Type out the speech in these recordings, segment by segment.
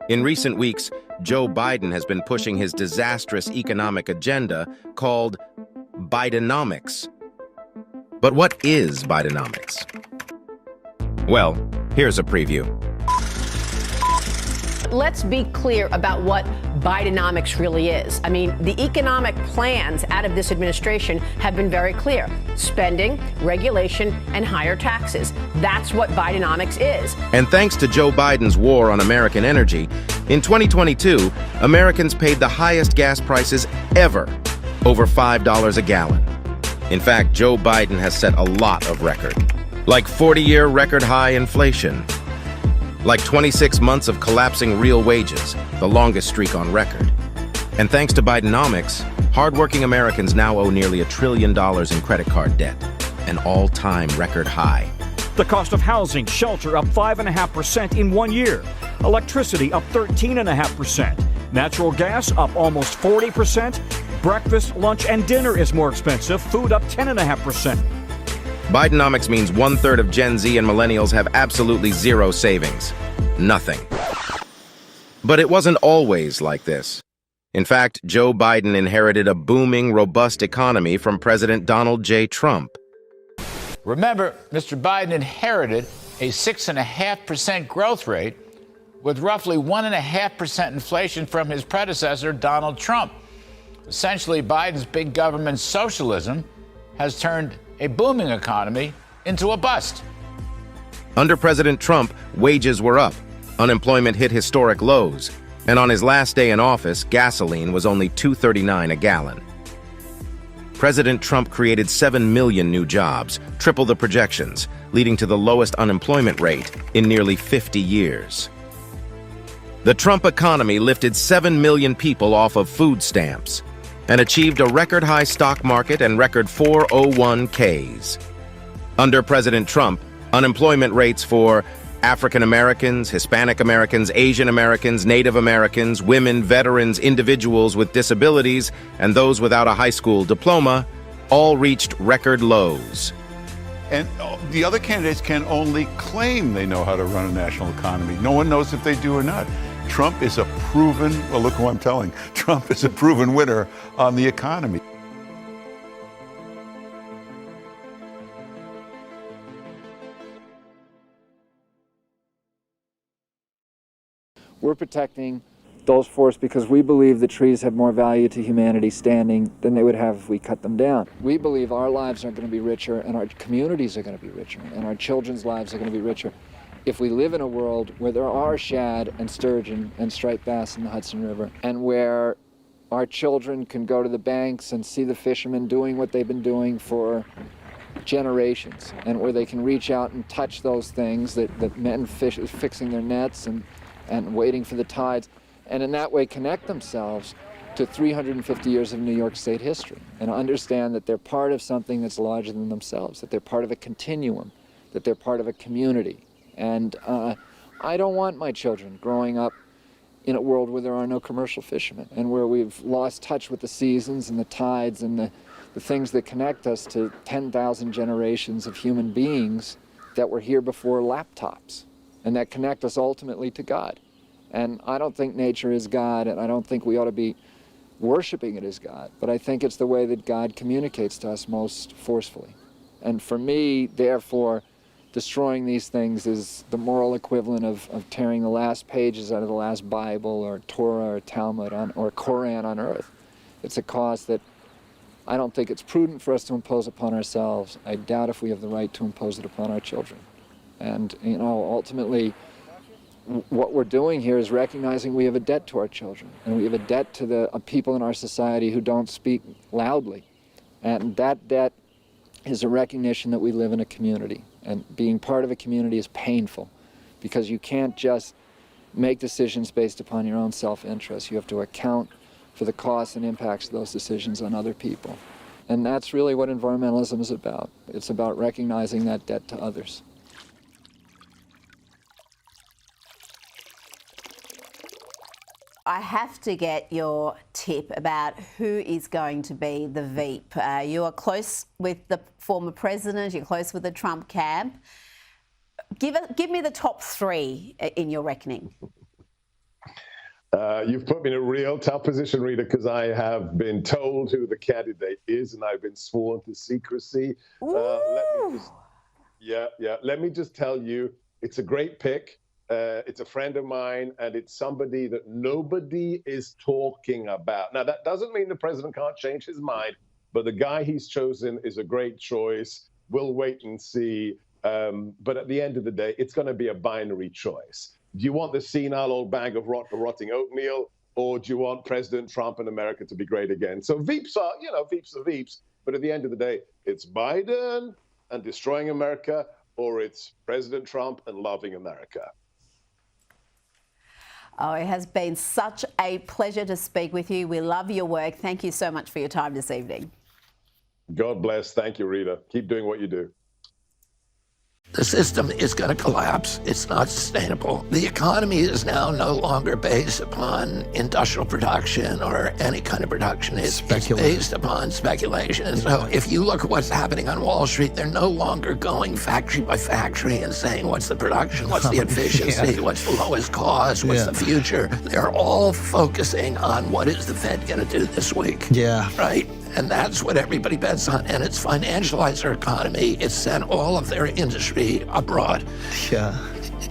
In recent weeks, Joe Biden has been pushing his disastrous economic agenda called Bidenomics. But what is Bidenomics? Well, here's a preview. Let's be clear about what Bidenomics really is. I mean, the economic plans out of this administration have been very clear. Spending, regulation, and higher taxes. That's what Bidenomics is. And thanks to Joe Biden's war on American energy, in 2022, Americans paid the highest gas prices ever, over $5 a gallon. In fact, Joe Biden has set a lot of records, like 40-year record high inflation, like 26 months of collapsing real wages, the longest streak on record. And thanks to Bidenomics, hardworking Americans now owe nearly $1 trillion in credit card debt, an all-time record high. The cost of housing, shelter up 5.5% in 1 year. Electricity up 13.5%. Natural gas up almost 40%. Breakfast, lunch, and dinner is more expensive. Food up 10.5%. Bidenomics means 1/3 of Gen Z and millennials have absolutely zero savings. Nothing. But it wasn't always like this. In fact, Joe Biden inherited a booming, robust economy from President Donald J. Trump. Remember, Mr. Biden inherited a 6.5% growth rate with roughly 1.5% inflation from his predecessor, Donald Trump. Essentially, Biden's big government socialism has turned a booming economy into a bust. Under President Trump, wages were up, unemployment hit historic lows, and on his last day in office, gasoline was only $2.39 a gallon. President Trump created 7 million new jobs, triple the projections, leading to the lowest unemployment rate in nearly 50 years. The Trump economy lifted 7 million people off of food stamps and achieved a record-high stock market and record 401ks. Under President Trump, unemployment rates for African Americans, Hispanic Americans, Asian Americans, Native Americans, women, veterans, individuals with disabilities, and those without a high school diploma all reached record lows. And the other candidates can only claim they know how to run a national economy. No one knows if they do or not. Trump is a proven, well, look who I'm telling, Trump is a proven winner on the economy. We're protecting those forests because we believe the trees have more value to humanity standing than they would have if we cut them down. We believe our lives are going to be richer and our communities are going to be richer and our children's lives are going to be richer if we live in a world where there are shad and sturgeon and striped bass in the Hudson River, and where our children can go to the banks and see the fishermen doing what they've been doing for generations, and where they can reach out and touch those things that men fixing their nets and waiting for the tides, and in that way connect themselves to 350 years of New York State history, and understand that they're part of something that's larger than themselves, that they're part of a continuum, that they're part of a community. And I don't want my children growing up in a world where there are no commercial fishermen and where we've lost touch with the seasons and the tides and the things that connect us to 10,000 generations of human beings that were here before laptops and that connect us ultimately to God. And I don't think nature is God, and I don't think we ought to be worshiping it as God, but I think it's the way that God communicates to us most forcefully. And for me, therefore, destroying these things is the moral equivalent of tearing the last pages out of the last Bible or Torah or Talmud or Koran on earth. It's a cause that I don't think it's prudent for us to impose upon ourselves. I doubt if we have the right to impose it upon our children. And, you know, ultimately, what we're doing here is recognizing we have a debt to our children, and we have a debt to the people in our society who don't speak loudly. And that debt is a recognition that we live in a community. And being part of a community is painful because you can't just make decisions based upon your own self-interest. You have to account for the costs and impacts of those decisions on other people. And that's really what environmentalism is about. It's about recognizing that debt to others. I have to get your tip about who is going to be the Veep. You are close with the former president, you're close with the Trump camp. Give me the top three in your reckoning. You've put me in a real tough position, Rita, because I have been told who the candidate is, and I've been sworn to secrecy. Let me just tell you, it's a great pick. It's a friend of mine, and it's somebody that nobody is talking about. Now, that doesn't mean the president can't change his mind, but the guy he's chosen is a great choice. We'll wait and see. But at the end of the day, it's going to be a binary choice. Do you want the senile old bag of rotting oatmeal, or do you want President Trump and America to be great again? So Veeps are Veeps. But at the end of the day, it's Biden and destroying America, or it's President Trump and loving America. Oh, it has been such a pleasure to speak with you. We love your work. Thank you so much for your time this evening. God bless. Thank you, Rita. Keep doing what you do. The system is going to collapse. It's not sustainable. The economy is now no longer based upon industrial production or any kind of production. It's based upon speculation. So if you look at what's happening on Wall Street, they're no longer going factory by factory and saying what's the production, what's the efficiency, what's the lowest cost, what's the future. They're all focusing on what is the Fed going to do this week. Right? And that's what everybody bets on. And it's financialized our economy. It's sent all of their industry abroad.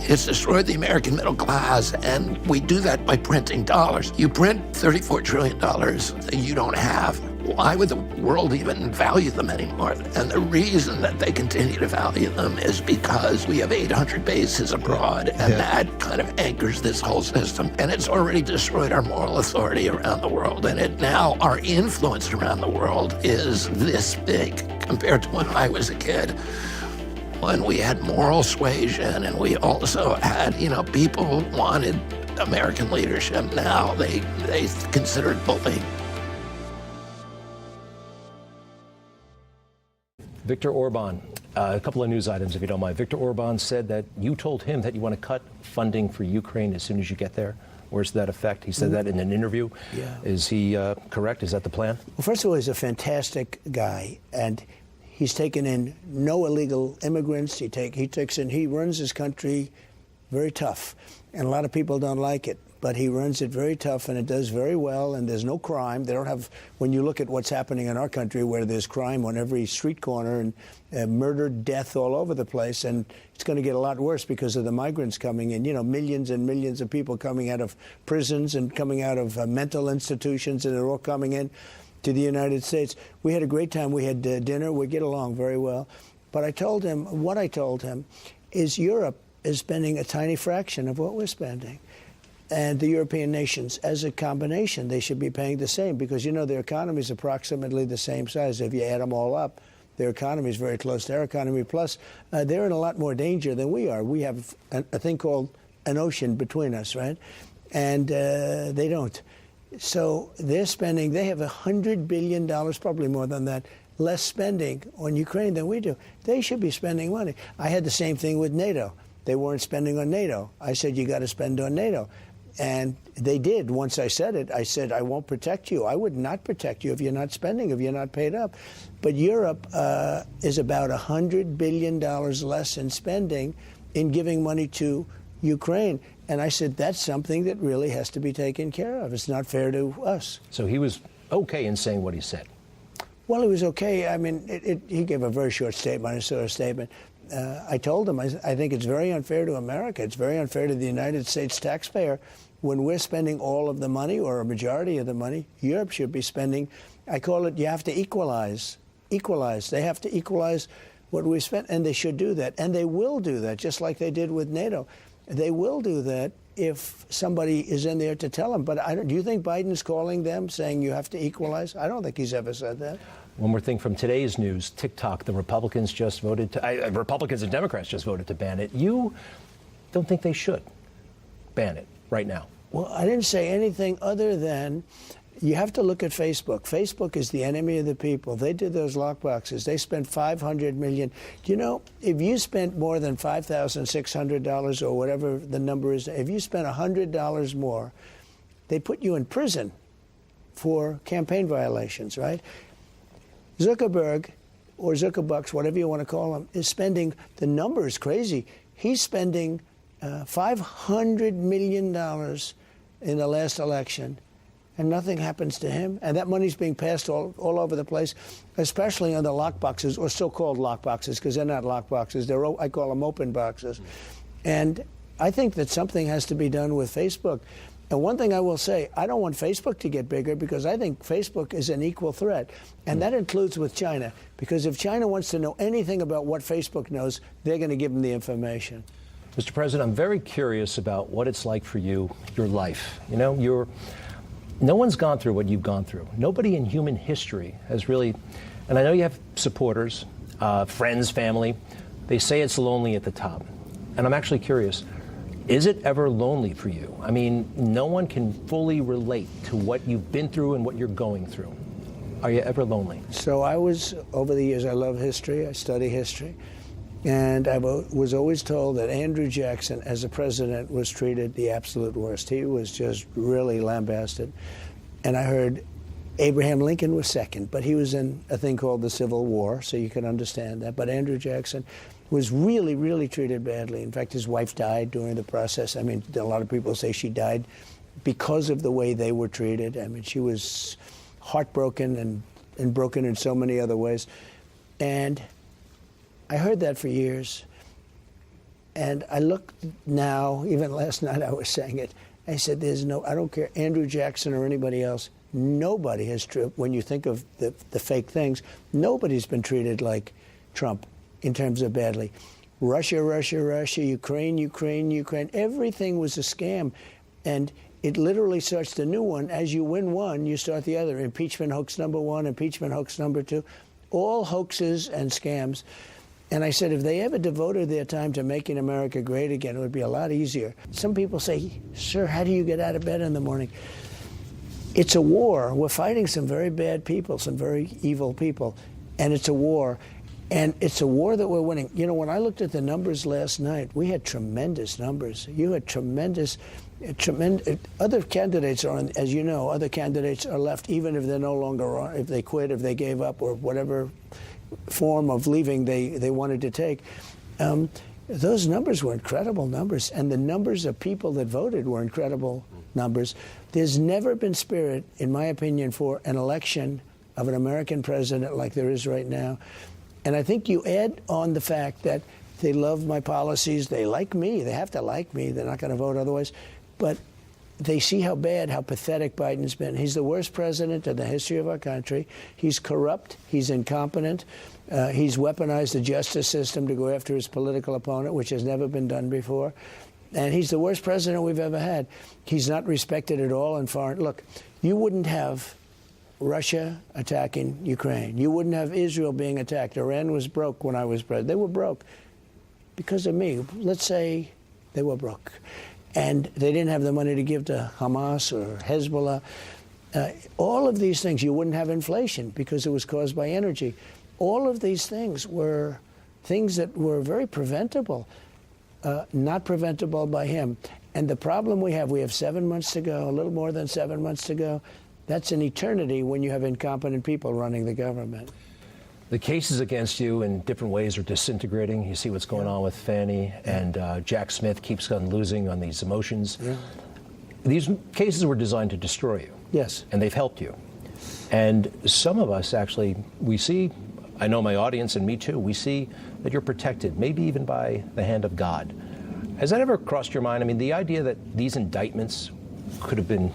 It's destroyed the American middle class. And we do that by printing dollars. You print $34 trillion that you don't have. Why would the world even value them anymore? And the reason that they continue to value them is because we have 800 bases abroad, and that kind of anchors this whole system. And it's already destroyed our moral authority around the world. And now our influence around the world is this big compared to when I was a kid, when we had moral suasion and we also had, people wanted American leadership. Now they consider it bullying. Viktor Orban, a couple of news items, if you don't mind. Viktor Orban said that you told him that you want to cut funding for Ukraine as soon as you get there. Where's that effect? He said that in an interview. Is he correct? Is that the plan? Well, first of all, he's a fantastic guy, and he's taken in no illegal immigrants. He runs his country very tough, and a lot of people don't like it. But he runs it very tough, and it does very well, and there's no crime. They don't have, when you look at what's happening in our country, where there's crime on every street corner and murder, death all over the place, and it's going to get a lot worse because of the migrants coming in. Millions and millions of people coming out of prisons and coming out of mental institutions, and they're all coming in to the United States. We had a great time. We had dinner. We get along very well. But what I told him is Europe is spending a tiny fraction of what we're spending. And the European nations, as a combination, they should be paying the same because, their economy is approximately the same size. If you add them all up, their economy is very close to our economy. Plus, they're in a lot more danger than we are. We have a thing called an ocean between us, right? And they don't. So they have $100 billion, probably more than that, less spending on Ukraine than we do. They should be spending money. I had the same thing with NATO. They weren't spending on NATO. I said, you got to spend on NATO. And they did. Once I said it, I said, I won't protect you. I would not protect you if you're not spending, if you're not paid up. But Europe is about $100 billion less in spending in giving money to Ukraine. And I said, that's something that really has to be taken care of. It's not fair to us. So he was okay in saying what he said? Well, he was okay. I mean, he gave a very short statement, I told him, I think it's very unfair to America. It's very unfair to the United States taxpayer. When we're spending all of the money or a majority of the money, Europe should be spending. I call it, you have to equalize. They have to equalize what we spent, and they should do that. And they will do that, just like they did with NATO. They will do that if somebody is in there to tell them. But do you think Biden's calling them saying you have to equalize? I don't think he's ever said that. One more thing from today's news, TikTok, the Republicans and Democrats just voted to ban it. You don't think they should ban it right now? Well, I didn't say anything other than you have to look at Facebook. Facebook is the enemy of the people. They did those lockboxes. They spent $500 million. If you spent more than $5,600 or whatever the number is, if you spent $100 more, they put you in prison for campaign violations, right? Zuckerberg, or Zuckerbucks, whatever you want to call him, is spending, the number is crazy, He's spending $500 million in the last election, and nothing happens to him. And that money's being passed all over the place, especially on the lockboxes, or so-called lockboxes, because they're not lockboxes. I call them open boxes. And I think that something has to be done with Facebook. And one thing I will say, I don't want Facebook to get bigger because I think Facebook is an equal threat. And that includes with China, because if China wants to know anything about what Facebook knows, they're going to give them the information. Mr. President, I'm very curious about what it's like for you, your life. You know, no one's gone through what you've gone through. Nobody in human history has really, and I know you have supporters, friends, family. They say it's lonely at the top. And I'm actually curious, is it ever lonely for you? I mean, no one can fully relate to what you've been through and what you're going through. Are you ever lonely? So over the years, I love history. I study history. And I was always told that Andrew Jackson, as a president, was treated the absolute worst. He was just really lambasted. And I heard Abraham Lincoln was second, but he was in a thing called the Civil War, so you can understand that. But Andrew Jackson was really, really treated badly. In fact, his wife died during the process. I mean, a lot of people say she died because of the way they were treated. I mean, she was heartbroken and broken in so many other ways. And I heard that for years. And I look now, even last night I was saying it, I said, I don't care, Andrew Jackson or anybody else, nobody has, when you think of the fake things, nobody's been treated like Trump in terms of badly. Russia, Ukraine, everything was a scam. And it literally starts the new one. As you win one, you start the other. Impeachment hoax number one, impeachment hoax number two, all hoaxes and scams. And I said, if they ever devoted their time to making America great again, it would be a lot easier. Some people say, sir, how do you get out of bed in the morning? It's a war. We're fighting some very bad people, some very evil people. And it's a war. And it's a war that we're winning. You know, when I looked at the numbers last night, we had tremendous numbers. You had tremendous. Other candidates are, as you know, other candidates are left, even if they're no longer on, if they quit, if they gave up, or whatever form of leaving they wanted to take. Those numbers were incredible numbers, and the numbers of people that voted were incredible numbers. There's never been spirit, in my opinion, for an election of an American president like there is right now. And I think you add on the fact that they love my policies, they like me, they have to like me, they're not going to vote otherwise, but they see how bad, how pathetic Biden's been. He's the worst president in the history of our country. He's corrupt. He's incompetent. He's weaponized the justice system to go after his political opponent, which has never been done before. And he's the worst president we've ever had. He's not respected at all in foreign. Look, you wouldn't have Russia attacking Ukraine. You wouldn't have Israel being attacked. Iran was broke when I was president. They were broke because of me. Let's say they were broke. And they didn't have the money to give to Hamas or Hezbollah. All of these things, you wouldn't have inflation because it was caused by energy. All of these things were things that were very preventable, not preventable by him. And the problem we have 7 months to go, a little more than 7 months to go. That's an eternity when you have incompetent people running the government. The cases against you in different ways are disintegrating. You see what's going on with Fannie, and Jack Smith keeps on losing on these emotions. Yeah. These cases were designed to destroy you. Yes. And they've helped you. And some of us actually, we see, I know my audience and me too, we see that you're protected, maybe even by the hand of God. Has that ever crossed your mind? I mean, the idea that these indictments could have been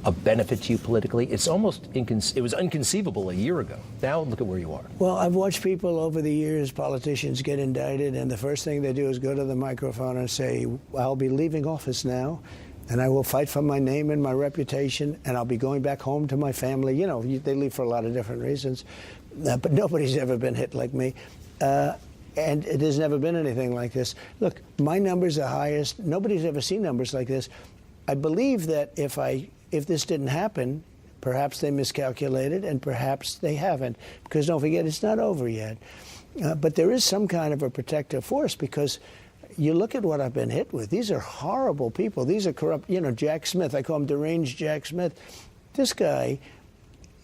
a benefit to you politically, it's almost it was inconceivable a year ago. Now look at where you are. Well, I've watched people over the years, politicians get indicted, and the first thing they do is go to the microphone and say, I'll be leaving office now, and I will fight for my name and my reputation, and I'll be going back home to my family. You know, they leave for a lot of different reasons, but nobody's ever been hit like me. And there's never been anything like this. Look, my numbers are highest. Nobody's ever seen numbers like this. I believe that if this didn't happen, perhaps they miscalculated, and perhaps they haven't. Because don't forget, it's not over yet. But there is some kind of a protective force, because you look at what I've been hit with. These are horrible people. These are corrupt. You know, Jack Smith, I call him deranged Jack Smith. This guy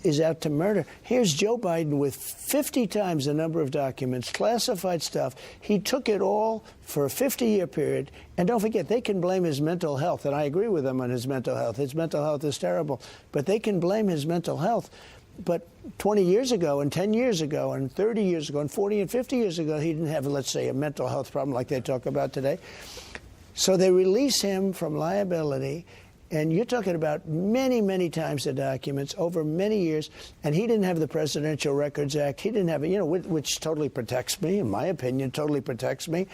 is out to murder. Here's Joe Biden with 50 times the number of documents, classified stuff. He took it all for a 50-year period. And don't forget, they can blame his mental health. And I agree with them on his mental health. His mental health is terrible. But they can blame his mental health. But 20 years ago and 10 years ago and 30 years ago and 40 and 50 years ago, he didn't have, let's say, a mental health problem like they talk about today. So they release him from liability. And you're talking about many, many times the documents over many years. And he didn't have the Presidential Records Act. He didn't have it, which totally protects me, in my opinion, totally protects me.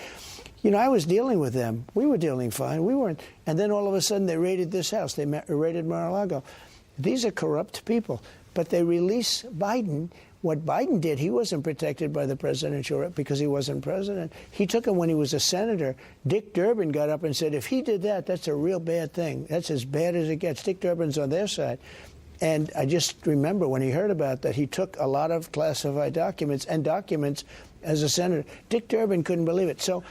I was dealing with them. We were dealing fine. We weren't. And then all of a sudden they raided this house. They raided Mar-a-Lago. These are corrupt people. But they release Biden. What Biden did, he wasn't protected by the presidential because he wasn't president. He took him when he was a senator. Dick Durbin got up and said, if he did that, that's a real bad thing. That's as bad as it gets. Dick Durbin's on their side. And I just remember when he heard about that, he took a lot of classified documents as a senator. Dick Durbin couldn't believe it. So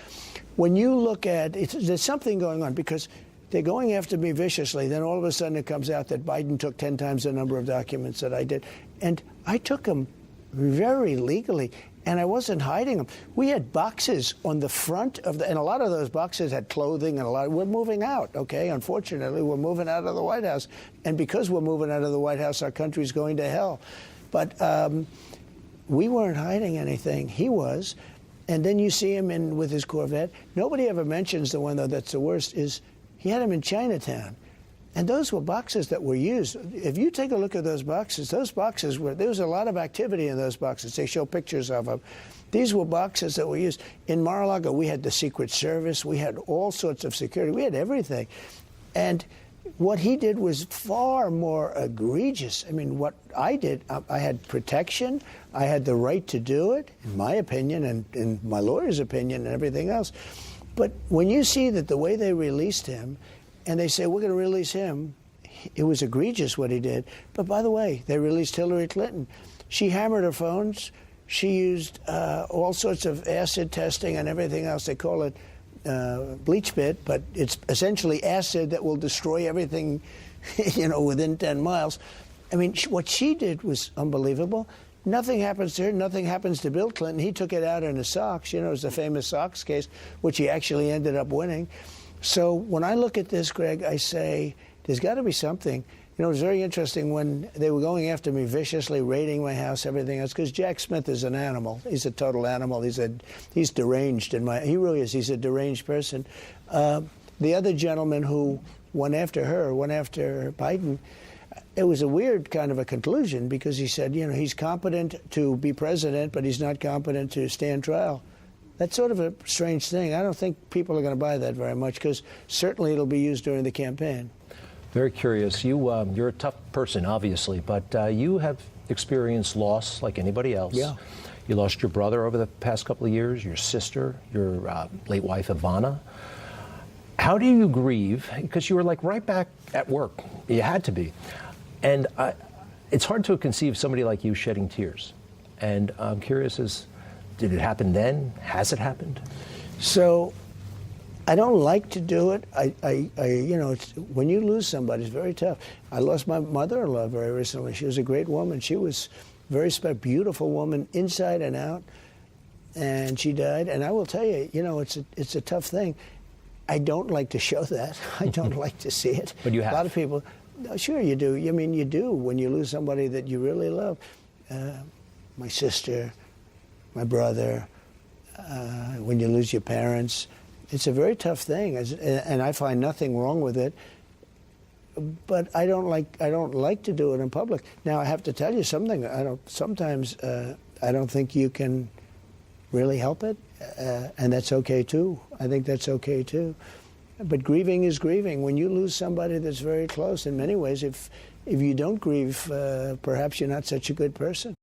when you look at it, there's something going on because they're going after me viciously. Then all of a sudden it comes out that Biden took 10 times the number of documents that I did. And I took them very legally, and I wasn't hiding them. We had boxes on the front of and a lot of those boxes had clothing, and we're moving out, okay? Unfortunately, we're moving out of the White House. And because we're moving out of the White House, our country's going to hell. But we weren't hiding anything. He was. And then you see him with his Corvette. Nobody ever mentions the one, though, that's the worst, is he had him in Chinatown. And those were boxes that were used. If you take a look at those boxes there was a lot of activity in those boxes. They show pictures of them. These were boxes that were used. In Mar-a-Lago, we had the Secret Service. We had all sorts of security. We had everything. And what he did was far more egregious. I mean, what I did, I had protection. I had the right to do it, in my opinion, and in my lawyer's opinion and everything else. But when you see that the way they released him, and they say, we're going to release him. It was egregious what he did. But by the way, they released Hillary Clinton. She hammered her phones. She used all sorts of acid testing and everything else. They call it bleach pit, but it's essentially acid that will destroy everything, within 10 miles. I mean, what she did was unbelievable. Nothing happens to her. Nothing happens to Bill Clinton. He took it out in his socks. It was the famous socks case, which he actually ended up winning. So when I look at this, Greg, I say there's got to be something. It was very interesting when they were going after me viciously, raiding my house, everything else, because Jack Smith is an animal. He's a total animal. He's deranged. He really is. He's a deranged person. The other gentleman who went after Biden, it was a weird kind of a conclusion because he said, he's competent to be president, but he's not competent to stand trial. That's sort of a strange thing. I don't think people are going to buy that very much because certainly it'll be used during the campaign. Very curious. You're a tough person, obviously, but you have experienced loss like anybody else. Yeah. You lost your brother over the past couple of years, your sister, your late wife, Ivana. How do you grieve? Because you were right back at work. You had to be. And it's hard to conceive somebody like you shedding tears. And I'm curious did it happen then? Has it happened? So I don't like to do it. When you lose somebody, it's very tough. I lost my mother-in-law very recently. She was a great woman. She was a very beautiful woman inside and out, and she died. And I will tell you, it's a tough thing. I don't like to show that. I don't like to see it. But you have. A lot of people, sure you do. I mean, you do when you lose somebody that you really love. My sister, my brother, when you lose your parents. It's a very tough thing, and I find nothing wrong with it. But I don't like to do it in public. Now I have to tell you something. Sometimes I don't think you can really help it, and that's okay too. I think that's okay too. But grieving is grieving. When you lose somebody that's very close, in many ways, if you don't grieve, perhaps you're not such a good person.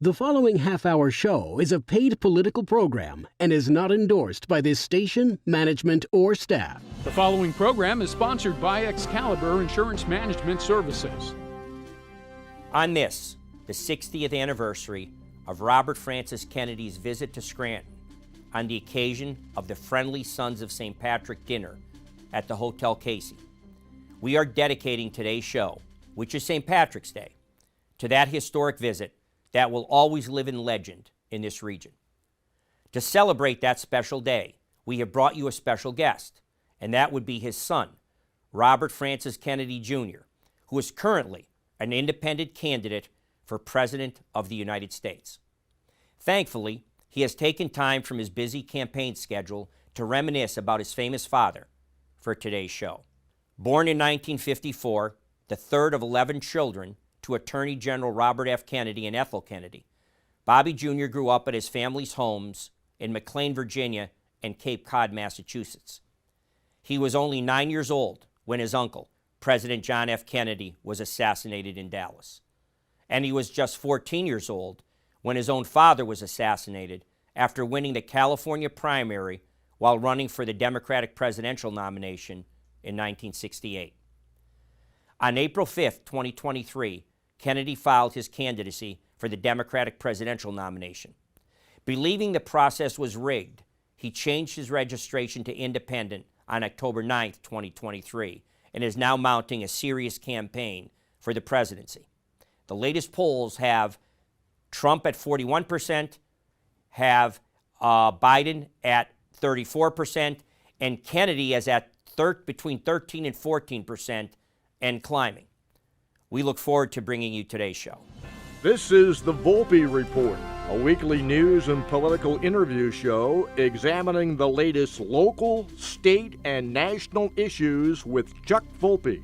The following half-hour show is a paid political program and is not endorsed by this station, management, or staff. The following program is sponsored by Excalibur Insurance Management Services. On this, the 60th anniversary of Robert Francis Kennedy's visit to Scranton, on the occasion of the Friendly Sons of St. Patrick dinner at the Hotel Casey, we are dedicating today's show, which is St. Patrick's Day, to that historic visit that will always live in legend in this region. To celebrate that special day, we have brought you a special guest, and that would be his son, Robert Francis Kennedy Jr., who is currently an independent candidate for President of the United States. Thankfully, he has taken time from his busy campaign schedule to reminisce about his famous father for today's show. Born in 1954, the third of 11 children to Attorney General Robert F. Kennedy and Ethel Kennedy, Bobby Jr. grew up at his family's homes in McLean, Virginia, and Cape Cod, Massachusetts. He was only 9 years old when his uncle, President John F. Kennedy, was assassinated in Dallas. And he was just 14 years old when his own father was assassinated after winning the California primary while running for the Democratic presidential nomination in 1968. On April 5th, 2023, Kennedy filed his candidacy for the Democratic presidential nomination. Believing the process was rigged, he changed his registration to independent on October 9th, 2023, and is now mounting a serious campaign for the presidency. The latest polls have Trump at 41%, have Biden at 34%, and Kennedy is at between 13 and 14% and climbing. We look forward to bringing you today's show. This is the Volpe Report, a weekly news and political interview show examining the latest local, state, and national issues with Chuck Volpe.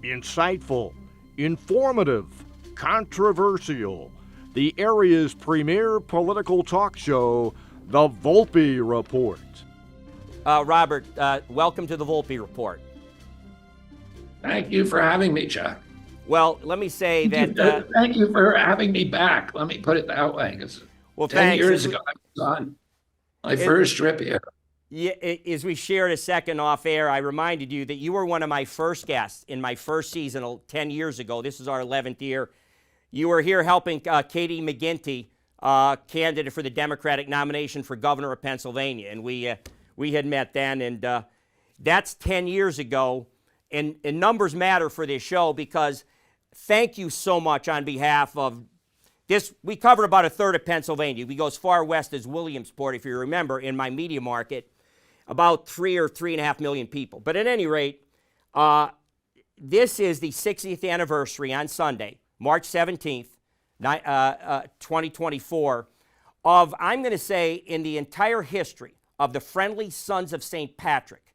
Insightful, informative, controversial, the area's premier political talk show, the Volpe Report. Robert, welcome to the Volpe Report. Thank you for having me, Chuck. Well, let me say that... Thank you for having me back. Let me put it that way. Well, 10 years ago, I was on my first trip here. Yeah, as we shared a second off air, I reminded you that you were one of my first guests in my first season 10 years ago. This is our 11th year. You were here helping Katie McGinty, candidate for the Democratic nomination for governor of Pennsylvania. And we had met then, and that's 10 years ago. And numbers matter for this show because thank you so much on behalf of this. We cover about a third of Pennsylvania. We go as far west as Williamsport, if you remember, in my media market, about 3 or 3.5 million people. But at any rate, this is the 60th anniversary on Sunday, March 17th, 2024, of, I'm going to say, in the entire history of the Friendly Sons of St. Patrick.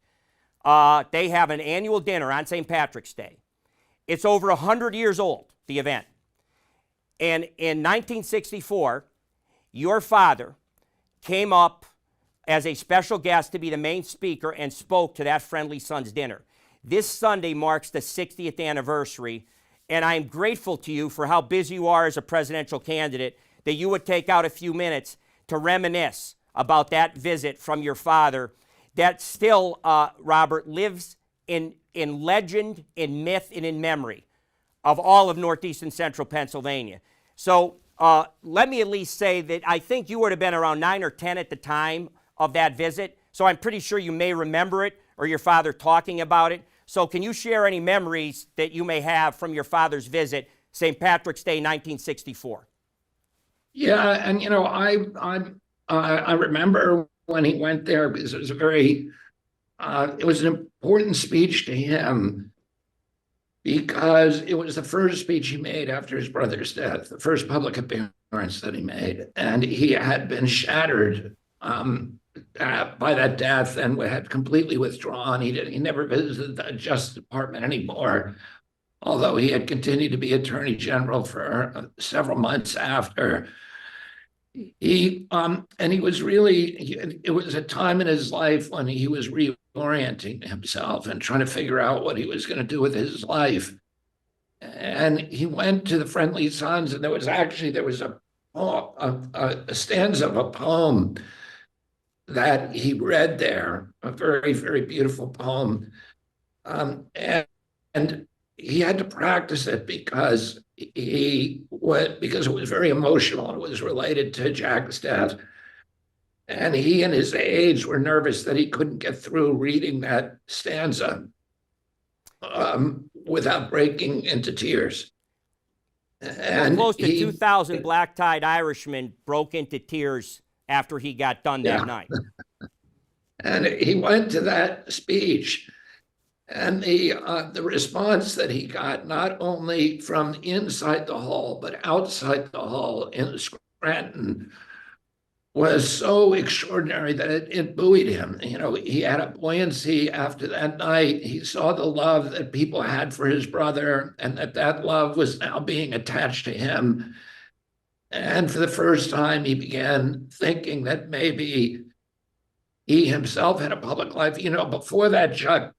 They have an annual dinner on St. Patrick's Day. It's over 100 years old, the event. And in 1964, your father came up as a special guest to be the main speaker and spoke to that Friendly Sons dinner. This Sunday marks the 60th anniversary, and I'm grateful to you for how busy you are as a presidential candidate that you would take out a few minutes to reminisce about that visit from your father that still, Robert, lives in legend, in myth, and in memory of all of northeast and central Pennsylvania. So let me at least say that I think you would have been around 9 or 10 at the time of that visit, so I'm pretty sure you may remember it or your father talking about it. So can you share any memories that you may have from your father's visit, St. Patrick's Day, 1964? Yeah, and I remember when he went there because it was it was an important speech to him because it was the first speech he made after his brother's death, the first public appearance that he made, and he had been shattered by that death and had completely withdrawn. He never visited the Justice Department anymore, although he had continued to be Attorney General for several months after. It was a time in his life when he was reorienting himself and trying to figure out what he was going to do with his life. And he went to the Friendly Sons, and there was a a stanza of a poem that he read there, a very, very beautiful poem. And he had to practice it because it was very emotional. It was related to Jack's death. And he and his aides were nervous that he couldn't get through reading that stanza without breaking into tears. And close to 2,000 black-tied Irishmen broke into tears after he got done that night. And he went to that speech, and the response that he got, not only from inside the hall, but outside the hall in Scranton, was so extraordinary that it buoyed him. You know, he had a buoyancy after that night. He saw the love that people had for his brother, and that love was now being attached to him. And for the first time, he began thinking that maybe he himself had a public life. You know, before that, Chuck,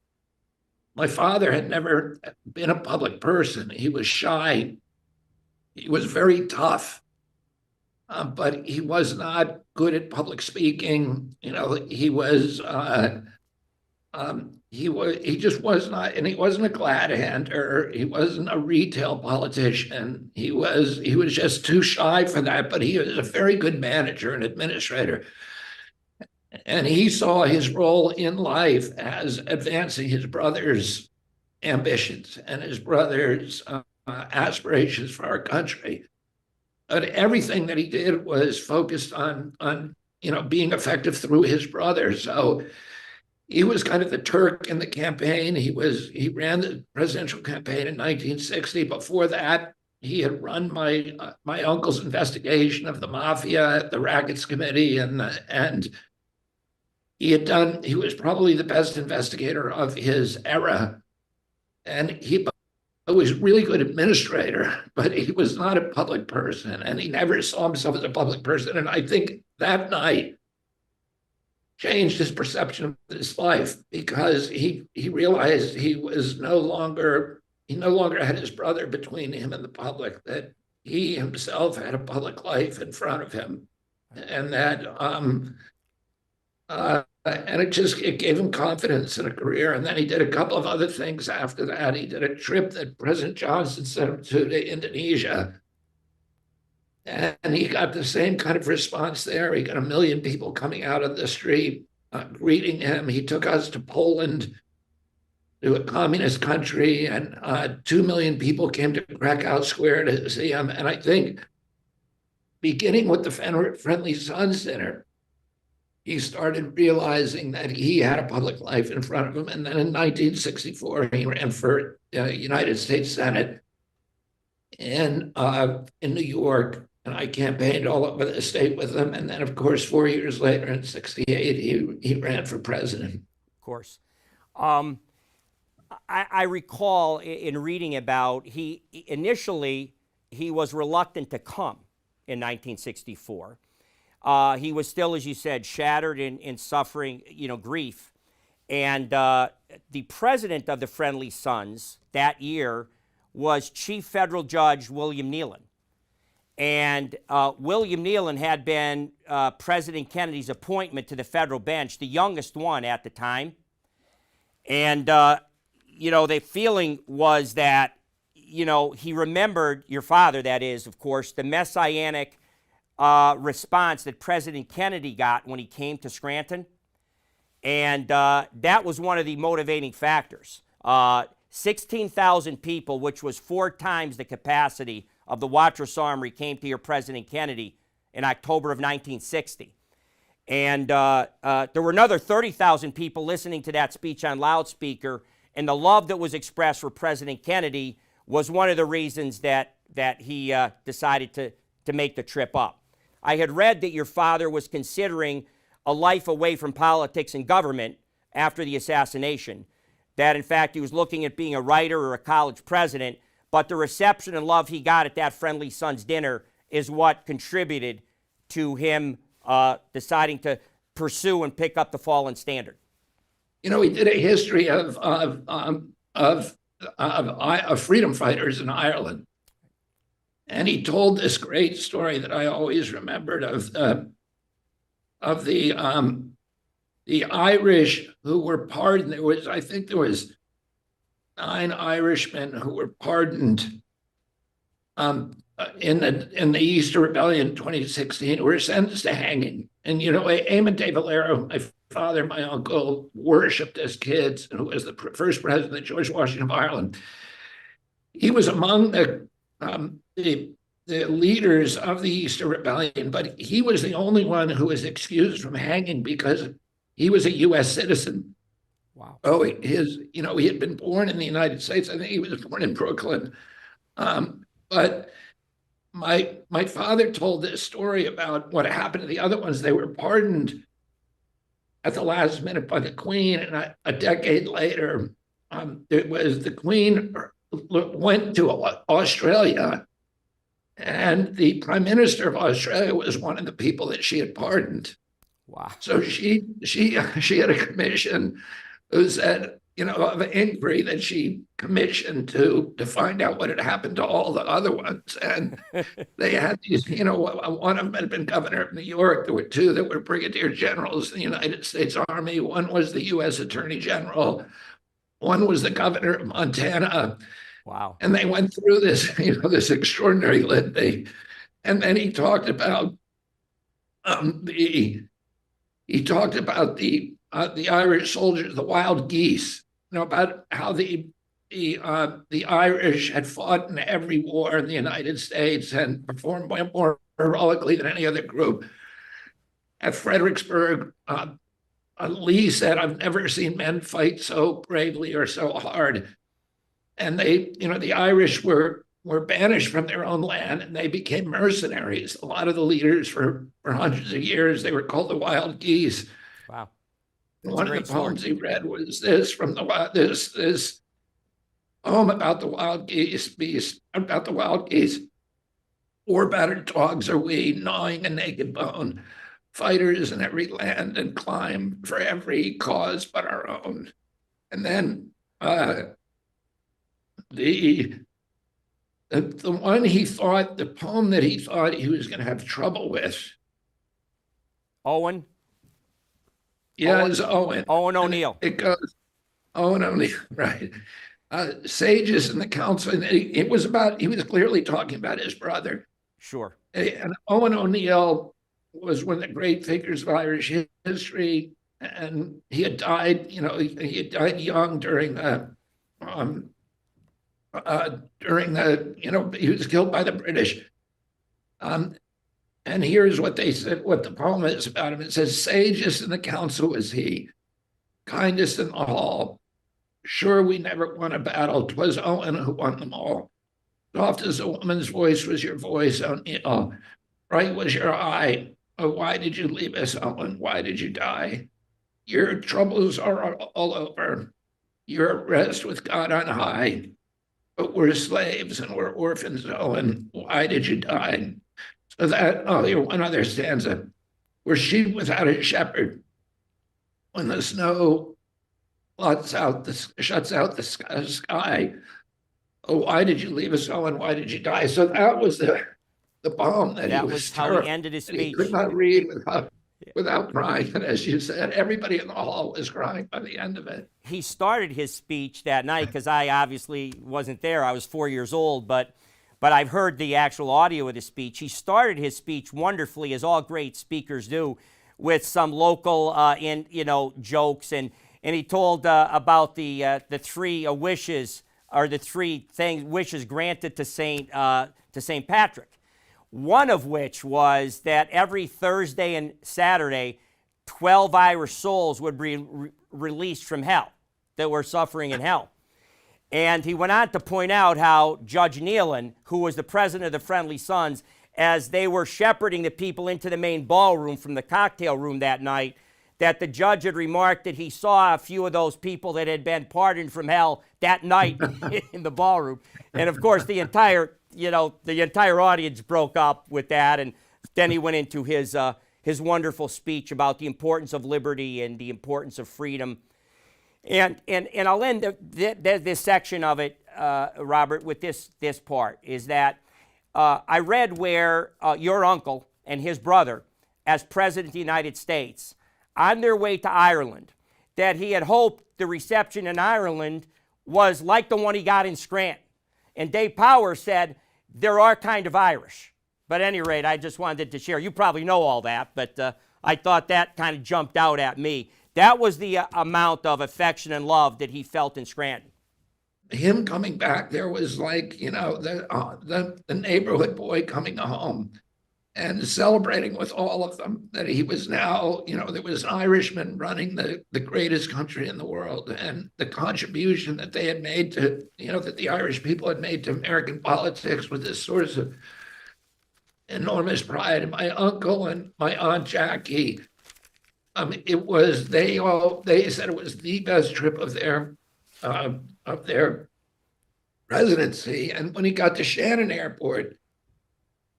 my father had never been a public person. He was shy. He was very tough. But he was not good at public speaking. You know, he just was not, and he wasn't a glad hander. He wasn't a retail politician. He was just too shy for that. But he was a very good manager and administrator. And he saw his role in life as advancing his brother's ambitions and his brother's aspirations for our country. But everything that he did was focused on being effective through his brother. So he was kind of the Turk in the campaign. He ran the presidential campaign in 1960. Before that, he had run my uncle's investigation of the mafia, the rackets committee, and he was probably the best investigator of his era. And he was a really good administrator, but he was not a public person, and he never saw himself as a public person. And I think that night changed his perception of his life, because he realized he no longer had his brother between him and the public, that he himself had a public life in front of him, and that and it gave him confidence in a career. And then he did a couple of other things after that. He did a trip that President Johnson sent him to Indonesia. And he got the same kind of response there. He got 1 million people coming out of the street greeting him. He took us to Poland, to a communist country, and 2 million people came to Krakow Square to see him. And I think, beginning with the Friendly Sons Dinner, he started realizing that he had a public life in front of him. And then in 1964, he ran for United States Senate in New York. And I campaigned all over the state with him. And then, of course, 4 years later, in 68, he ran for president. Of course. I recall in reading about, he was reluctant to come in 1964. He was still, as you said, shattered in suffering, grief. And the president of the Friendly Sons that year was Chief Federal Judge William Nealon. And William Nealon had been President Kennedy's appointment to the federal bench, the youngest one at the time. And, the feeling was that, he remembered, your father, that is, of course, the messianic response that President Kennedy got when he came to Scranton. And that was one of the motivating factors. 16,000 people, which was 4 times the capacity of the Watrous Armory, came to hear President Kennedy in October of 1960. And there were another 30,000 people listening to that speech on loudspeaker, and the love that was expressed for President Kennedy was one of the reasons that he decided to make the trip up. I had read that your father was considering a life away from politics and government after the assassination, that in fact he was looking at being a writer or a college president, but the reception and love he got at that Friendly Sons dinner is what contributed to him deciding to pursue and pick up the fallen standard. He did a history of freedom fighters in Ireland. And he told this great story that I always remembered of the Irish who were pardoned. I think there was 9 Irishmen who were pardoned in the Easter Rebellion in 2016, who were sentenced to hanging. And Eamon de Valera, my father, my uncle, worshipped as kids, and who was the first president of George Washington of Ireland. He was among the leaders of the Easter Rebellion, but he was the only one who was excused from hanging because he was a U.S. citizen. Wow. Oh, he had been born in the United States. I think he was born in Brooklyn. But my father told this story about what happened to the other ones. They were pardoned at the last minute by the Queen, and a decade later, it was the Queen went to Australia, and the Prime Minister of Australia was one of the people that she had pardoned. Wow. So she had a commission who said, of an inquiry that she commissioned to find out what had happened to all the other ones. And they had these, one of them had been governor of New York. There were 2 that were brigadier generals in the United States Army. One was the U.S. Attorney General. One was the governor of Montana. Wow. And they went through this, this extraordinary litany. And then he talked about the Irish soldiers, the wild geese, about how the Irish had fought in every war in the United States and performed more heroically than any other group. At Fredericksburg, Lee said, "I've never seen men fight so bravely or so hard." And the Irish were banished from their own land, and they became mercenaries. A lot of the leaders for hundreds of years, they were called the wild geese. Wow. One of the poems he read was this from this poem about the wild geese, about the wild geese. 4 battered dogs are we, gnawing a naked bone, fighters in every land and clime for every cause but our own. And then the one he thought, the poem that he thought he was going to have trouble with. Owen? Yeah, it's Owen. Owen O'Neill. It goes, Owen O'Neill, right. Sages in the council, and he was clearly talking about his brother. Sure. And Owen O'Neill was one of the great figures of Irish history, and he had died, he had died young during the, he was killed by the British. And here's what they said, what the poem is about him. It says, "Sagest in the council was he, kindest in the hall. Sure we never won a battle, 'twas Owen who won them all. Soft as a woman's voice was your voice, O'Neill. Bright was your eye. Oh, why did you leave us, Owen? Why did you die? Your troubles are all over. You're at rest with God on high. But we're slaves and we're orphans, Owen. Why did you die?" So here, one other stanza. "We're sheep without a shepherd. When the snow shuts out the sky. Oh, why did you leave us, Owen? Why did you die?" So that was the poem that he was how he ended his speech. He could not read without crying. And as you said, everybody in the hall was crying by the end of it. He started his speech that night, because I obviously wasn't there. I was 4 years old, but I've heard the actual audio of the speech. He started his speech wonderfully, as all great speakers do, with some local jokes, and he told about the 3 wishes, or the 3 wishes granted to Saint Patrick. One of which was that every Thursday and Saturday, 12 Irish souls would be released from hell that were suffering in hell. And he went on to point out how Judge Nealon, who was the president of the Friendly Sons, as they were shepherding the people into the main ballroom from the cocktail room that night, that the judge had remarked that he saw a few of those people that had been pardoned from hell that night in the ballroom. And of course, the entire audience broke up with that. And then he went into his wonderful speech about the importance of liberty and the importance of freedom. And I'll end this section of it, Robert, with this part, is that I read where your uncle and his brother, as President of the United States, on their way to Ireland, that he had hoped the reception in Ireland was like the one he got in Scranton. And Dave Power said, there are kind of Irish. But at any rate, I just wanted to share. You probably know all that, but I thought that kind of jumped out at me. That was the amount of affection and love that he felt in Scranton. Him coming back there was like, the neighborhood boy coming home and celebrating with all of them that he was now, there was an Irishman running the greatest country in the world, and the contribution that they had made to, that the Irish people had made to American politics was this source of enormous pride. And my uncle and my aunt Jackie, they said it was the best trip of their presidency. And when he got to Shannon Airport,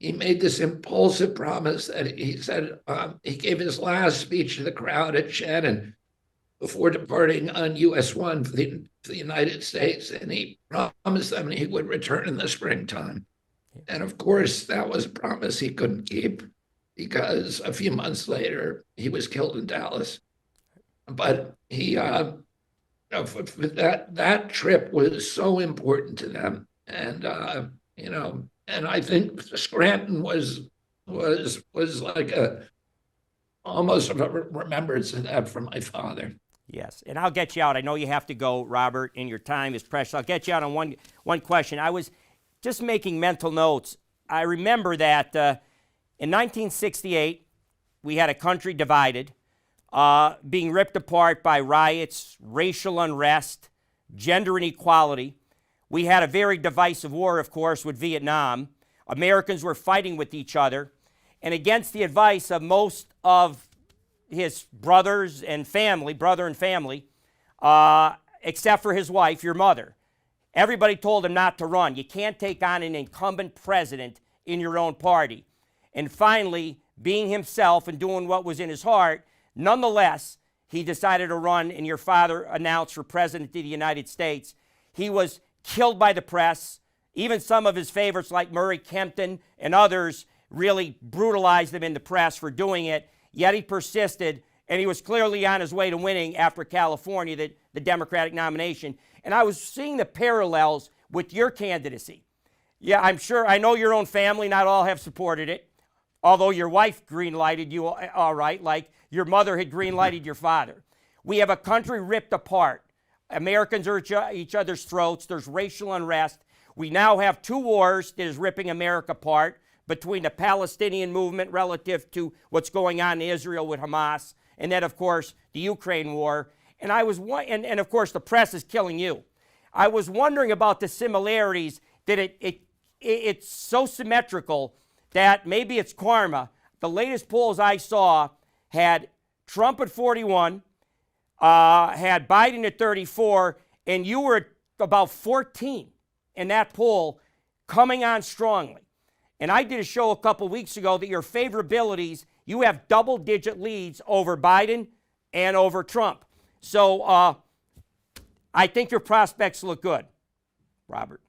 he made this impulsive promise that he said, he gave his last speech to the crowd at Shannon before departing on US 1 for the United States. And he promised them he would return in the springtime. And of course, that was a promise he couldn't keep, because a few months later, he was killed in Dallas. But he, that trip was so important to them. And, and I think Scranton was like almost a remembrance of that from my father. Yes, and I'll get you out. I know you have to go, Robert, and your time is precious. I'll get you out on one question. I was just making mental notes. I remember that in 1968, we had a country divided, being ripped apart by riots, racial unrest, gender inequality. We had a very divisive war, of course, with Vietnam. Americans were fighting with each other. And against the advice of most of his brothers and family, except for his wife, your mother, everybody told him not to run. You can't take on an incumbent president in your own party. And finally, being himself and doing what was in his heart, nonetheless, he decided to run, and your father announced for president of the United States. He was killed by the press. Even some of his favorites like Murray Kempton and others really brutalized him in the press for doing it, yet he persisted, and he was clearly on his way to winning after California, the Democratic nomination. And I was seeing the parallels with your candidacy. Yeah, I know your own family, not all have supported it, although your wife green-lighted you all right, like your mother had green-lighted your father. We have a country ripped apart. Americans are at each other's throats. There's racial unrest. We now have two wars that is ripping America apart, between the Palestinian movement relative to what's going on in Israel with Hamas, and then, of course, the Ukraine war. And and of course, the press is killing you. I was wondering about the similarities, that it's so symmetrical that maybe it's karma. The latest polls I saw had Trump at 41, had Biden at 34, and you were at about 14 in that poll, coming on strongly. And I did a show a couple weeks ago that your favorabilities, you have double-digit leads over Biden and over Trump. So I think your prospects look good, Robert.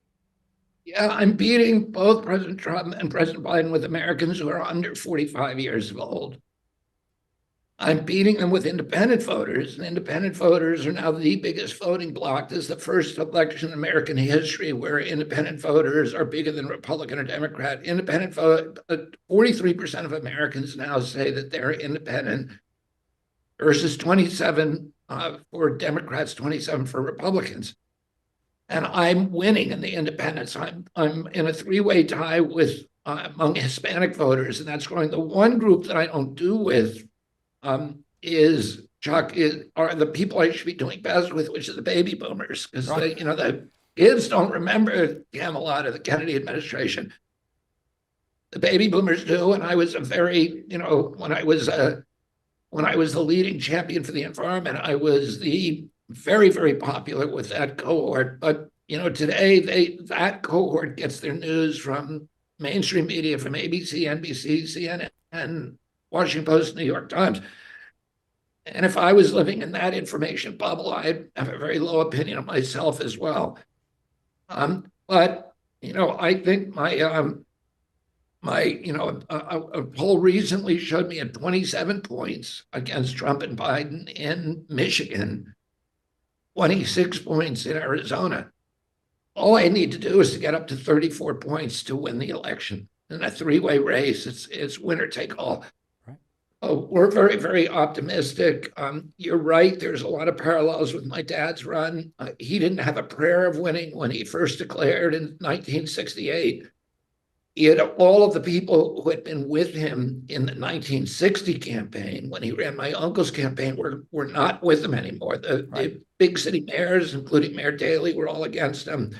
Yeah, I'm beating both President Trump and President Biden with Americans who are under 45 years old. I'm beating them with independent voters, and independent voters are now the biggest voting bloc. This is the first election in American history where independent voters are bigger than Republican or Democrat. 43% of Americans now say that they're independent versus 27 for Democrats, 27 for Republicans. And I'm winning in the independents. I'm in a three-way tie with among Hispanic voters, and that's growing. The one group that I don't do with are the people I should be doing best with, which are the baby boomers, because the kids don't remember Camelot or the Kennedy administration. The baby boomers do, and I was when I was the leading champion for the environment, I was the very, very popular with that cohort. But today that cohort gets their news from mainstream media, from ABC, NBC, CNN, Washington Post, New York Times. And if I was living in that information bubble, I'd have a very low opinion of myself as well. But I think A poll recently showed me at 27 points against Trump and Biden in Michigan, 26 points in Arizona. All I need to do is to get up to 34 points to win the election. In a three-way race, it's winner take all. Right. We're very, very optimistic. You're right. There's a lot of parallels with my dad's run. He didn't have a prayer of winning when he first declared in 1968. He had all of the people who had been with him in the 1960 campaign when he ran my uncle's campaign were not with him anymore. The big city mayors, including Mayor Daley, were all against him.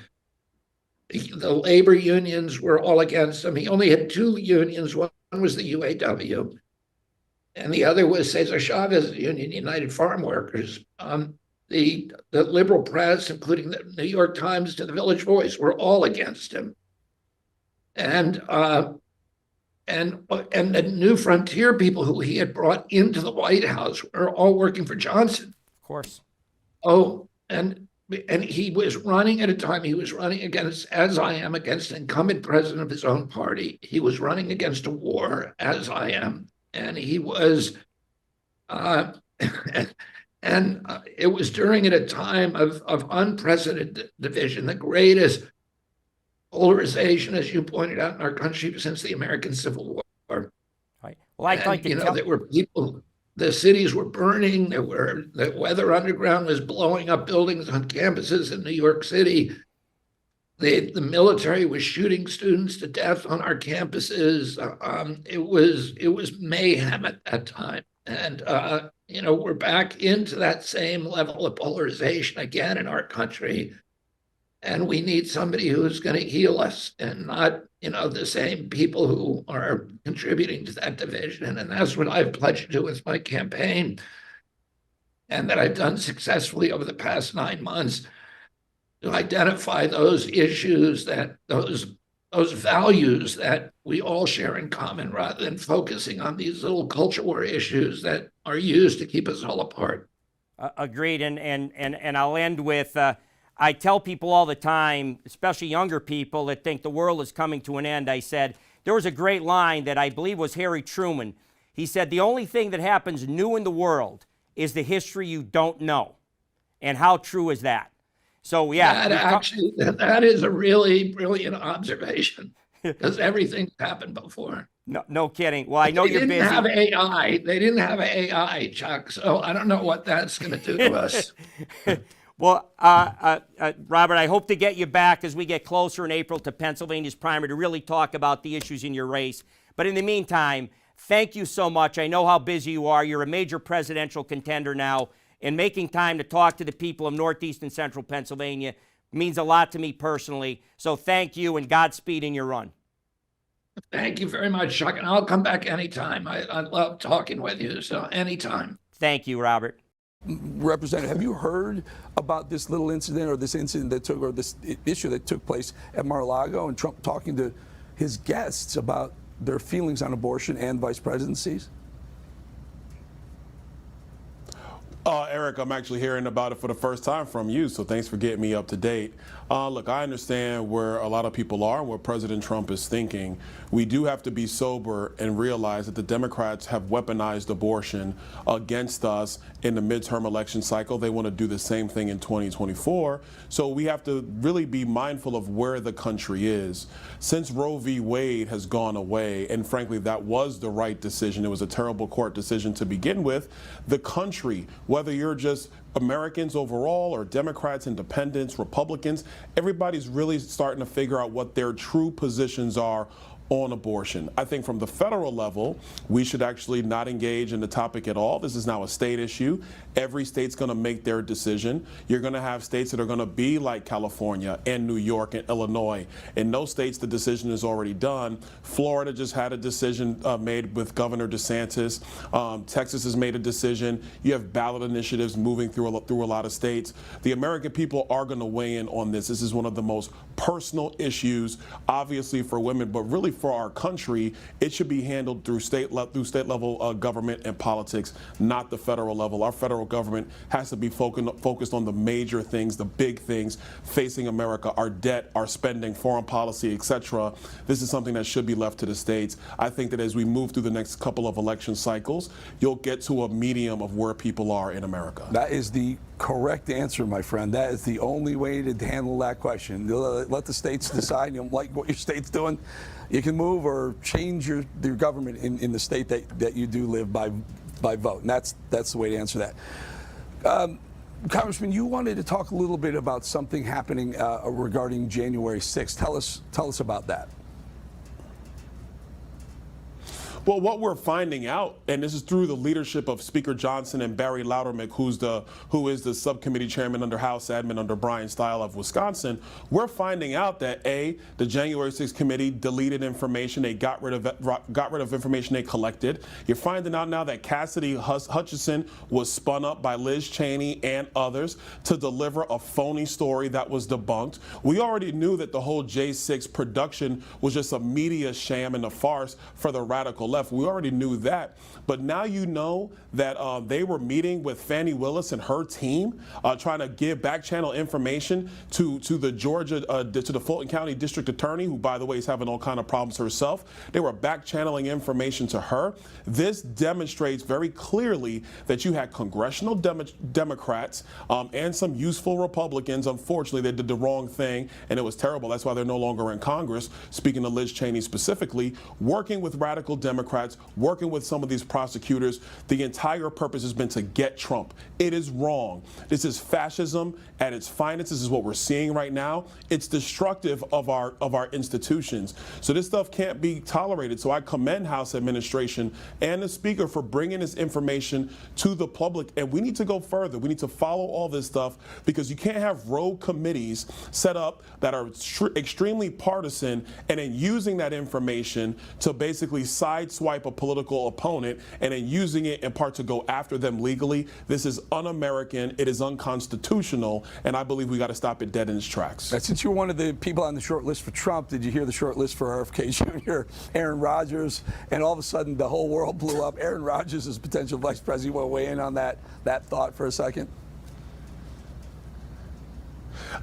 The labor unions were all against him. He only had two unions. One was the UAW, and the other was Cesar Chavez's union, United Farm Workers. The liberal press, including the New York Times to the Village Voice, were all against him. And the New Frontier people who he had brought into the White House were all working for Johnson. Of course. Oh, and he was running at a time, he was running against, as I am, against an incumbent president of his own party. He was running against a war, as I am. And he was, it was during at a time of unprecedented division, the greatest polarization, as you pointed out, in our country since the American Civil War. Right. Well, I'd like to tell there were people, the cities were burning, the Weather Underground was blowing up buildings on campuses in New York City. The military was shooting students to death on our campuses. It was mayhem at that time. And, we're back into that same level of polarization again in our country. And we need somebody who's going to heal us and not, the same people who are contributing to that division. And that's what I've pledged to do with my campaign, and that I've done successfully over the past 9 months, to identify those issues, those values that we all share in common, rather than focusing on these little culture war issues that are used to keep us all apart. Agreed. And I'll end with, I tell people all the time, especially younger people that think the world is coming to an end, I said, there was a great line that I believe was Harry Truman. He said, the only thing that happens new in the world is the history you don't know. And how true is that? So, yeah. That is a really brilliant observation, because everything's happened before. No kidding. Well, I know you're busy. They didn't have AI, Chuck, so I don't know what that's going to do to us. Well, Robert, I hope to get you back as we get closer in April to Pennsylvania's primary to really talk about the issues in your race. But in the meantime, thank you so much. I know how busy you are. You're a major presidential contender now, and making time to talk to the people of Northeast and Central Pennsylvania means a lot to me personally. So thank you, and Godspeed in your run. Thank you very much, Chuck, and I'll come back anytime. I love talking with you, so anytime. Thank you, Robert. Representative, have you heard about this little incident, or this incident that took, or this issue that took place at Mar-a-Lago, and Trump talking to his guests about their feelings on abortion and vice presidencies? Eric, I'm actually hearing about it for the first time from you, so thanks for getting me up to date. Look, I understand where a lot of people are and what President Trump is thinking. We do have to be sober and realize that the Democrats have weaponized abortion against us in the midterm election cycle. They want to do the same thing in 2024. So we have to really be mindful of where the country is. Since Roe v. Wade has gone away, and frankly, that was the right decision. It was a terrible court decision to begin with. The country, whether you're just Americans overall or Democrats, Independents, Republicans, everybody's really starting to figure out what their true positions are on abortion. I think from the federal level, we should actually not engage in the topic at all. This is now a state issue. Every state's going to make their decision. You're going to have states that are going to be like California and New York and Illinois. In those states, the decision is already done. Florida just had a decision made with Governor DeSantis. Texas has made a decision. You have ballot initiatives moving through a lot of states. The American people are going to weigh in on this. This is one of the most personal issues, obviously for women, but really for our country, it should be handled through state level government and politics, not the federal level. Our federal government has to be focused on the major things, the big things facing America, our debt, our spending, foreign policy, etc. This is something that should be left to the states. I think that as we move through the next couple of election cycles, you'll get to a medium of where people are in America. That is the correct answer, my friend. That is the only way to handle that question. Let the states decide. You don't like what your state's doing, you can move or change your government in the state that you do live by vote. And that's the way to answer that. Congressman, you wanted to talk a little bit about something happening regarding January 6th. Tell us about that. Well, what we're finding out, and this is through the leadership of Speaker Johnson and Barry Loudermilk, who is the subcommittee chairman under House Admin under Brian Stile of Wisconsin, we're finding out that the January 6th committee deleted information. They got rid of information they collected. You're finding out now that Cassidy Hutchinson was spun up by Liz Cheney and others to deliver a phony story that was debunked. We already knew that the whole J6 production was just a media sham and a farce for the radical left. We already knew that, but now you know that they were meeting with Fannie Willis and her team, trying to give back channel information to the to the Fulton County District Attorney, who, by the way, is having all kind of problems herself. They were back channeling information to her. This demonstrates very clearly that you had congressional Democrats and some useful Republicans. Unfortunately, they did the wrong thing, and it was terrible. That's why they're no longer in Congress. Speaking to Liz Cheney specifically, working with radical Democrats, working with some of these prosecutors. The entire purpose has been to get Trump. It is wrong. This is fascism at its finest. This is what we're seeing right now. It's destructive of our institutions. So this stuff can't be tolerated. So I commend House administration and the Speaker for bringing this information to the public. And we need to go further. We need to follow all this stuff, because you can't have rogue committees set up that are extremely partisan and then using that information to basically sideswipe a political opponent and then using it in part to go after them legally. This is un-American. It is unconstitutional, and I believe we got to stop it dead in its tracks. Since you're one of the people on the short list for Trump, did you hear the short list for RFK Jr., Aaron Rodgers, and all of a sudden the whole world blew up? Aaron Rodgers is potential vice president. You want to weigh in on that thought for a second?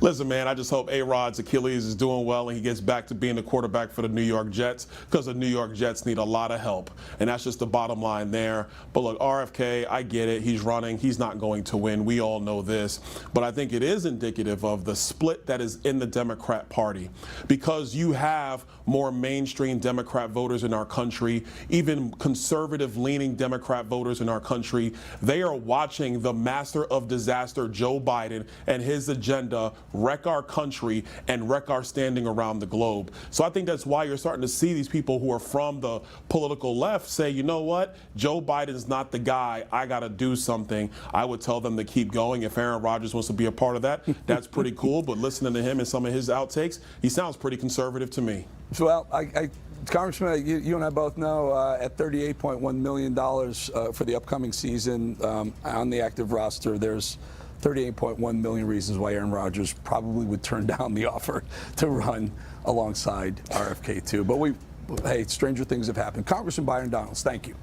Listen, man, I just hope A-Rod's Achilles is doing well and he gets back to being the quarterback for the New York Jets, because the New York Jets need a lot of help. And that's just the bottom line there. But look, RFK, I get it. He's running. He's not going to win. We all know this. But I think it is indicative of the split that is in the Democrat Party, because you have more mainstream Democrat voters in our country, even conservative-leaning Democrat voters in our country. They are watching the master of disaster, Joe Biden, and his agenda wreck our country and wreck our standing around the globe. So I think that's why you're starting to see these people who are from the political left say, you know what, Joe Biden's not the guy. I got to do something. I would tell them to keep going. If Aaron Rodgers wants to be a part of that, that's pretty cool. But listening to him and some of his outtakes, he sounds pretty conservative to me. Well, Congressman, you and I both know at $38.1 million for the upcoming season on the active roster, there's 38.1 million reasons why Aaron Rodgers probably would turn down the offer to run alongside RFK2. But hey, stranger things have happened. Congressman Byron Donalds, thank you.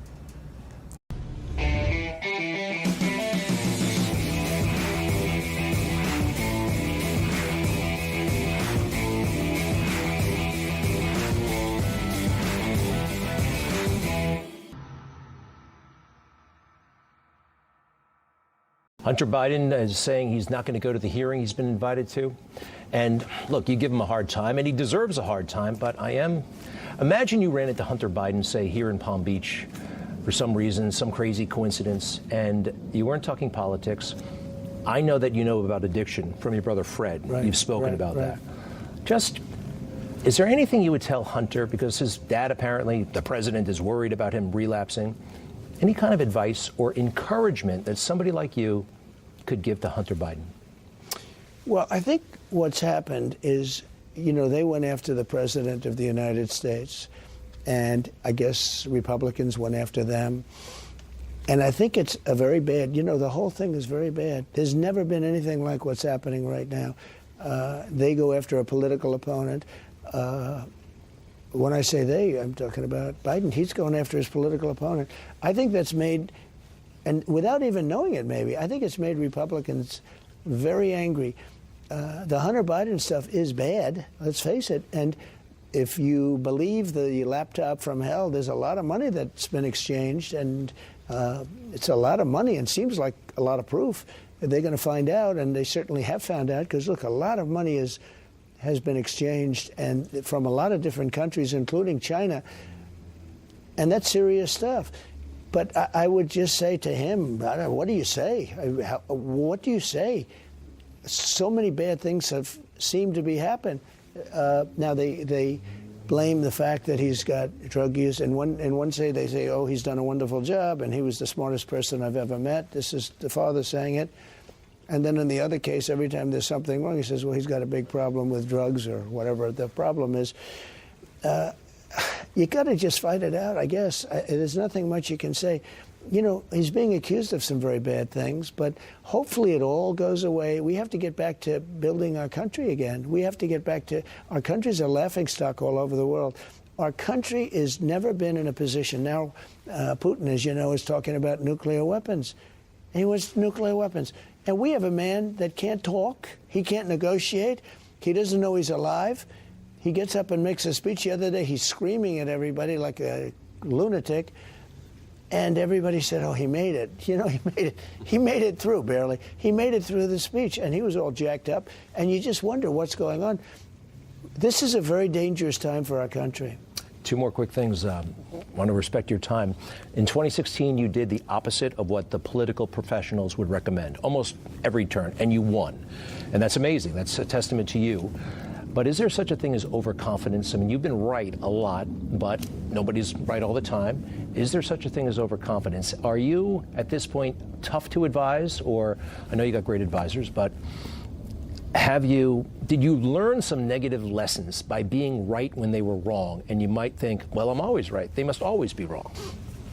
Hunter Biden is saying he's not going to go to the hearing he's been invited to. And look, you give him a hard time, and he deserves a hard time, but imagine you ran into Hunter Biden, say, here in Palm Beach for some reason, some crazy coincidence, and you weren't talking politics. I know that you know about addiction from your brother Fred. Right, You've spoken about that. Is there anything you would tell Hunter, because his dad, apparently, the president, is worried about him relapsing? Any kind of advice or encouragement that somebody like you could give to Hunter Biden? Well, I think what's happened is, they went after the president of the United States, and I guess Republicans went after them. And I think it's a very bad, the whole thing is very bad. There's never been anything like what's happening right now. They go after a political opponent. when I say they, I'm talking about Biden. He's going after his political opponent. I think that's made, and without even knowing it maybe, I think it's made Republicans very angry. The Hunter Biden stuff is bad, let's face it. And if you believe the laptop from hell, there's a lot of money that's been exchanged, and it's a lot of money and seems like a lot of proof. They're going to find out, and they certainly have found out, because, look, a lot of money has been exchanged, and from a lot of different countries, including China, and that's serious stuff. But I would just say to him, I don't know, what do you say? What do you say? So many bad things have seemed to be happening. Now they blame the fact that he's got drug use. In one say they say, oh, he's done a wonderful job, and he was the smartest person I've ever met. This is the father saying it. And then in the other case, every time there's something wrong, he says, well, he's got a big problem with drugs or whatever the problem is. You got to just fight it out, I guess. There's nothing much you can say. You know, he's being accused of some very bad things, but hopefully it all goes away. We have to get back to building our country again. We have to get back to, our country's a laughingstock all over the world. Our country has never been in a position. Now, Putin, as you know, is talking about nuclear weapons. He wants nuclear weapons. And we have a man that can't talk. He can't negotiate. He doesn't know he's alive. He gets up and makes a speech the other day. He's screaming at everybody like a lunatic. And everybody said, oh, he made it. You know, he made it. He made it through, barely. He made it through the speech, and he was all jacked up. And you just wonder what's going on. This is a very dangerous time for our country. Two more quick things. Want to respect your time. In 2016, you did the opposite of what the political professionals would recommend, almost every turn, and you won. And that's amazing. That's a testament to you. But is there such a thing as overconfidence? I mean, you've been right a lot, but nobody's right all the time. Is there such a thing as overconfidence? Are you, at this point, tough to advise? Or, I know you got great advisors, but did you learn some negative lessons by being right when they were wrong? And you might think, well, I'm always right. They must always be wrong.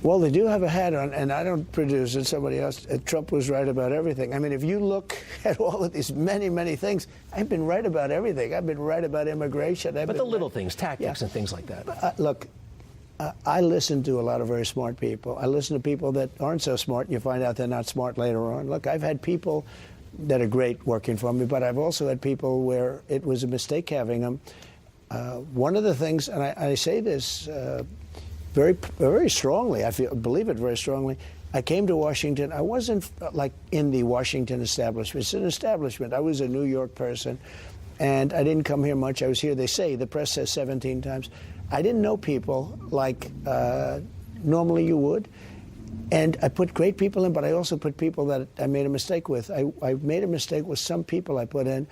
Well, they do have a hat on, and I don't produce it. Somebody else. Trump was right about everything. I mean, if you look at all of these many, many things, I've been right about everything. I've been right about immigration. But the little things, tactics and things like that. Look, I listen to a lot of very smart people. I listen to people that aren't so smart, and you find out they're not smart later on. Look, I've had people that are great working for me, but I've also had people where it was a mistake having them. One of the things, and I say this very, very strongly, believe it very strongly. I came to Washington. I wasn't like in the Washington establishment. It's an establishment. I was a New York person, and I didn't come here much. I was here, they say, the press says 17 times. I didn't know people like normally you would. And I put great people in, but I also put people that I made a mistake with. I made a mistake with some people I put in.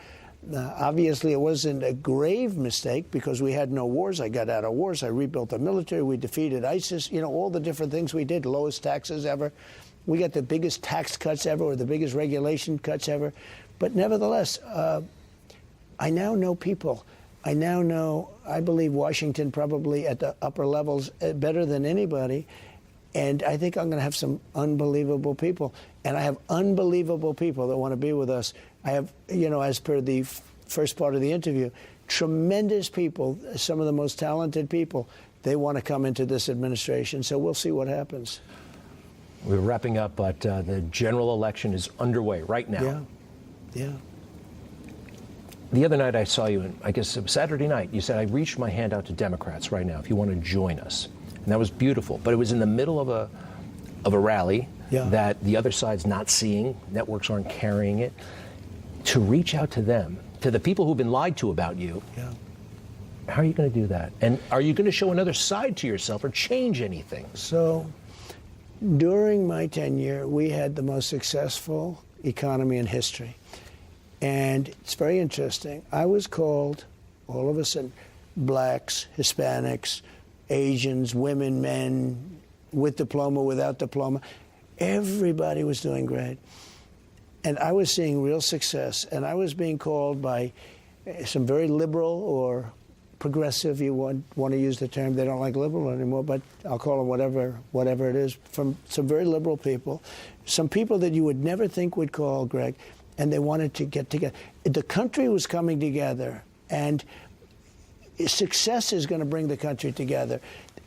Obviously, it wasn't a grave mistake because we had no wars. I got out of wars. I rebuilt the military. We defeated ISIS. You know, all the different things we did, lowest taxes ever. We got the biggest tax cuts ever or the biggest regulation cuts ever. But nevertheless, I now know people. I now know, I believe Washington probably at the upper levels better than anybody. And I think I'm going to have some unbelievable people. And I have unbelievable people that want to be with us. I have, you know, as per the first part of the interview, tremendous people, some of the most talented people. They want to come into this administration. So we'll see what happens. We're wrapping up, but the general election is underway right now. Yeah. The other night I saw you, I guess it was Saturday night, you said, I reached my hand out to Democrats right now if you want to join us. And that was beautiful. But it was in the middle of a rally that the other side's not seeing. Networks aren't carrying it. To reach out to them, to the people who've been lied to about you, how are you going to do that? And are you going to show another side to yourself or change anything? So during my tenure, we had the most successful economy in history. And it's very interesting. I was called, all of a sudden, blacks, Hispanics, Asians, women, men, with diploma, without diploma. Everybody was doing great. And I was seeing real success. And I was being called by some very liberal or progressive, you want to use the term, they don't like liberal anymore, but I'll call them whatever it is, from some very liberal people, some people that you would never think would call, Greg, and they wanted to get together. The country was coming together, and success is going to bring the country together,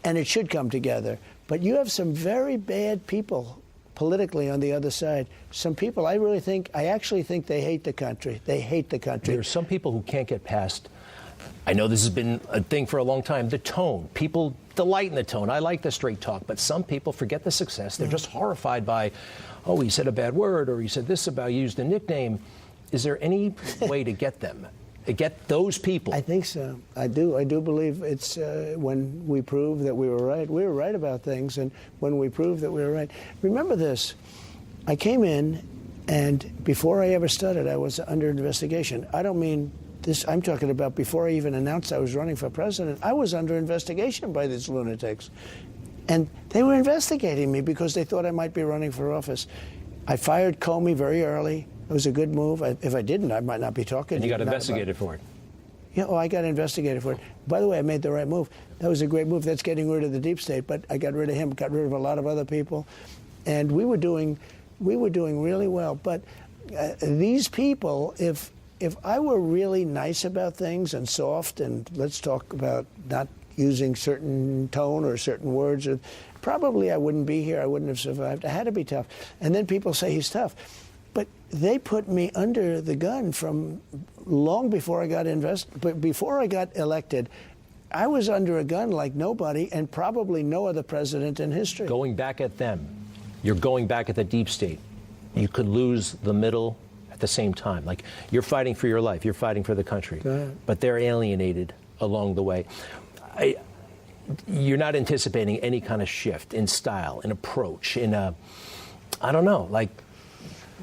and it should come together. But you have some very bad people politically on the other side. Some people, I actually think they hate the country. They hate the country. There are some people who can't get past, I know this has been a thing for a long time, the tone. People delight in the tone. I like the straight talk, but some people forget the success. They're just horrified by, oh, he said a bad word, or he said this about, used a nickname. Is there any way to get them? Get those people? I think so. I do believe it's when we prove that we were right. We were right about things, and when we prove that we were right. Remember this. I came in, and before I ever started, I was under investigation. I don't mean this. I'm talking about before I even announced I was running for president. I was under investigation by these lunatics. And they were investigating me because they thought I might be running for office. I fired Comey very early. It was a good move. If I didn't, I might not be talking. And you got investigated for it. Yeah, I got investigated for it. By the way, I made the right move. That was a great move. That's getting rid of the deep state. But I got rid of him, got rid of a lot of other people. And we were doing really well. But these people, if I were really nice about things and soft, and let's talk about not using certain tone or certain words, probably I wouldn't be here. I wouldn't have survived. I had to be tough. And then people say he's tough. But they put me under the gun from long before I got but before I got elected. I was under a gun like nobody, and probably no other president in history. Going back at them, you're going back at the deep state. You could lose the middle at the same time. Like, you're fighting for your life, you're fighting for the country, but they're alienated along the way. You're not anticipating any kind of shift in style, in approach, in a, I don't know, like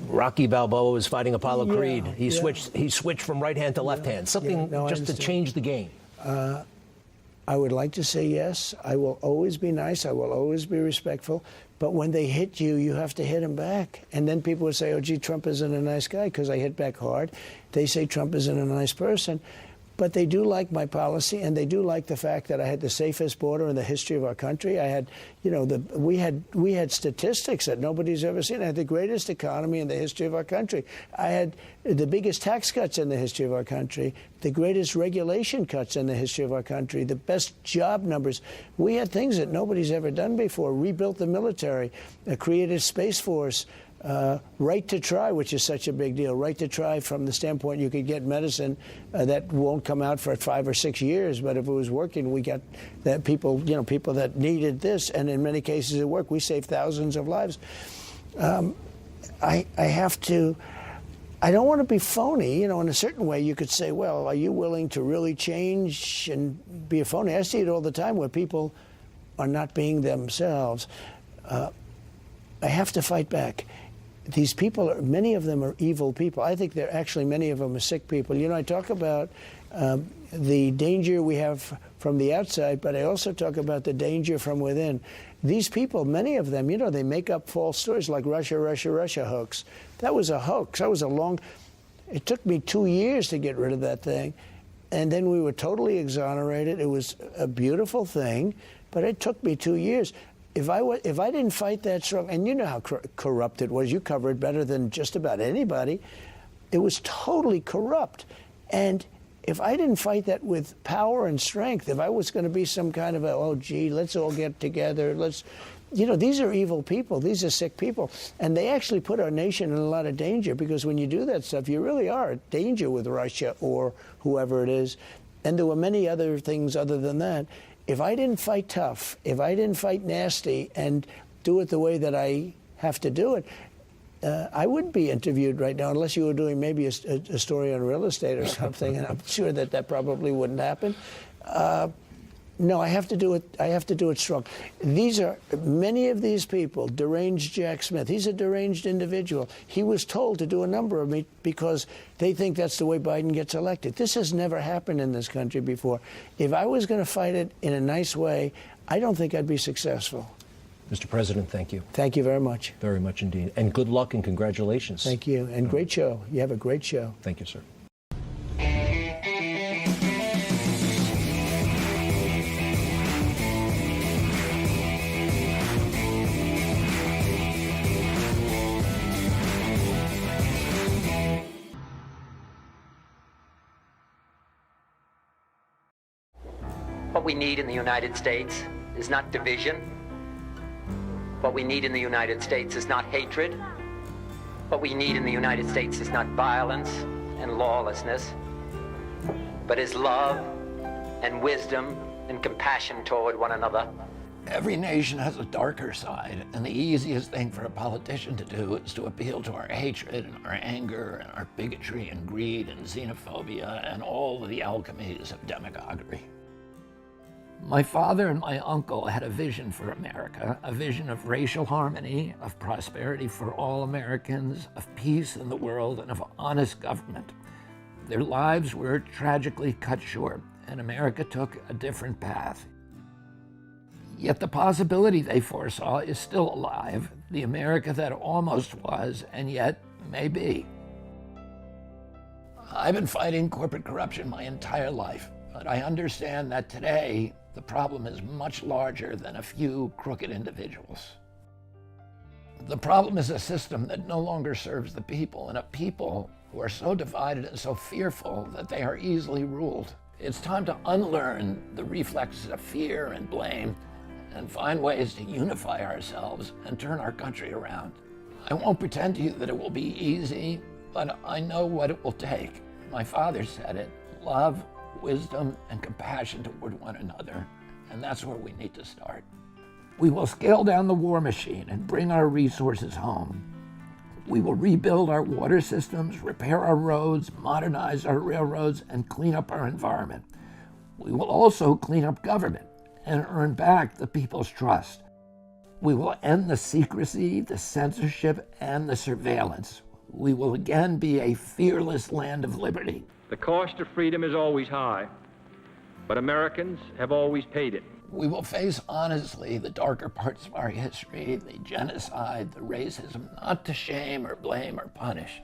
Rocky Balboa was fighting Apollo Creed. He switched from right hand to left hand. Something just to change the game. I would like to say yes. I will always be nice. I will always be respectful. But when they hit you, you have to hit them back. And then people would say, oh, gee, Trump isn't a nice guy because I hit back hard. They say Trump isn't a nice person. But they do like my policy, and they do like the fact that I had the safest border in the history of our country. I had, we had statistics that nobody's ever seen. I had the greatest economy in the history of our country. I had the biggest tax cuts in the history of our country, the greatest regulation cuts in the history of our country, the best job numbers. We had things that nobody's ever done before. Rebuilt the military, created Space Force. Right to try, which is such a big deal. Right to try from the standpoint you could get medicine that won't come out for 5 or 6 years, but if it was working, we got that people that needed this, and in many cases it worked. We saved thousands of lives. I don't want to be phony. In a certain way you could say, well, are you willing to really change and be a phony? I see it all the time where people are not being themselves. I have to fight back. These people, many of them are evil people. I think many of them are sick people. I talk about the danger we have from the outside, but I also talk about the danger from within. These people, many of them, they make up false stories like Russia hoax. That was a hoax. It took me 2 years to get rid of that thing. And then we were totally exonerated. It was a beautiful thing, but it took me 2 years. If I didn't fight that strong, and you know how corrupt it was, you cover it better than just about anybody. It was totally corrupt. And if I didn't fight that with power and strength, if I was going to be some kind of let's all get together, these are evil people. These are sick people. And they actually put our nation in a lot of danger, because when you do that stuff, you really are at danger with Russia or whoever it is. And there were many other things other than that. If I didn't fight tough, if I didn't fight nasty and do it the way that I have to do it, I wouldn't be interviewed right now unless you were doing maybe a story on real estate or something, and I'm sure that probably wouldn't happen. No, I have to do it. I have to do it strong. Many of these people, deranged Jack Smith. He's a deranged individual. He was told to do a number of me because they think that's the way Biden gets elected. This has never happened in this country before. If I was going to fight it in a nice way, I don't think I'd be successful. Mr. President, thank you. Thank you very much. Very much indeed. And good luck and congratulations. Thank you. And great show. You have a great show. Thank you, sir. What we need in the United States is not division. What we need in the United States is not hatred. What we need in the United States is not violence and lawlessness, but is love and wisdom and compassion toward one another. Every nation has a darker side, and the easiest thing for a politician to do is to appeal to our hatred and our anger and our bigotry and greed and xenophobia and all of the alchemies of demagoguery. My father and my uncle had a vision for America, a vision of racial harmony, of prosperity for all Americans, of peace in the world, and of honest government. Their lives were tragically cut short, and America took a different path. Yet the possibility they foresaw is still alive, the America that almost was, and yet may be. I've been fighting corporate corruption my entire life, but I understand that today, the problem is much larger than a few crooked individuals. The problem is a system that no longer serves the people, and a people who are so divided and so fearful that they are easily ruled. It's time to unlearn the reflexes of fear and blame and find ways to unify ourselves and turn our country around. I won't pretend to you that it will be easy, but I know what it will take. My father said it: love, wisdom, and compassion toward one another, and that's where we need to start. We will scale down the war machine and bring our resources home. We will rebuild our water systems, repair our roads, modernize our railroads, and clean up our environment. We will also clean up government and earn back the people's trust. We will end the secrecy, the censorship, and the surveillance. We will again be a fearless land of liberty. The cost of freedom is always high, but Americans have always paid it. We will face honestly the darker parts of our history, the genocide, the racism, not to shame or blame or punish,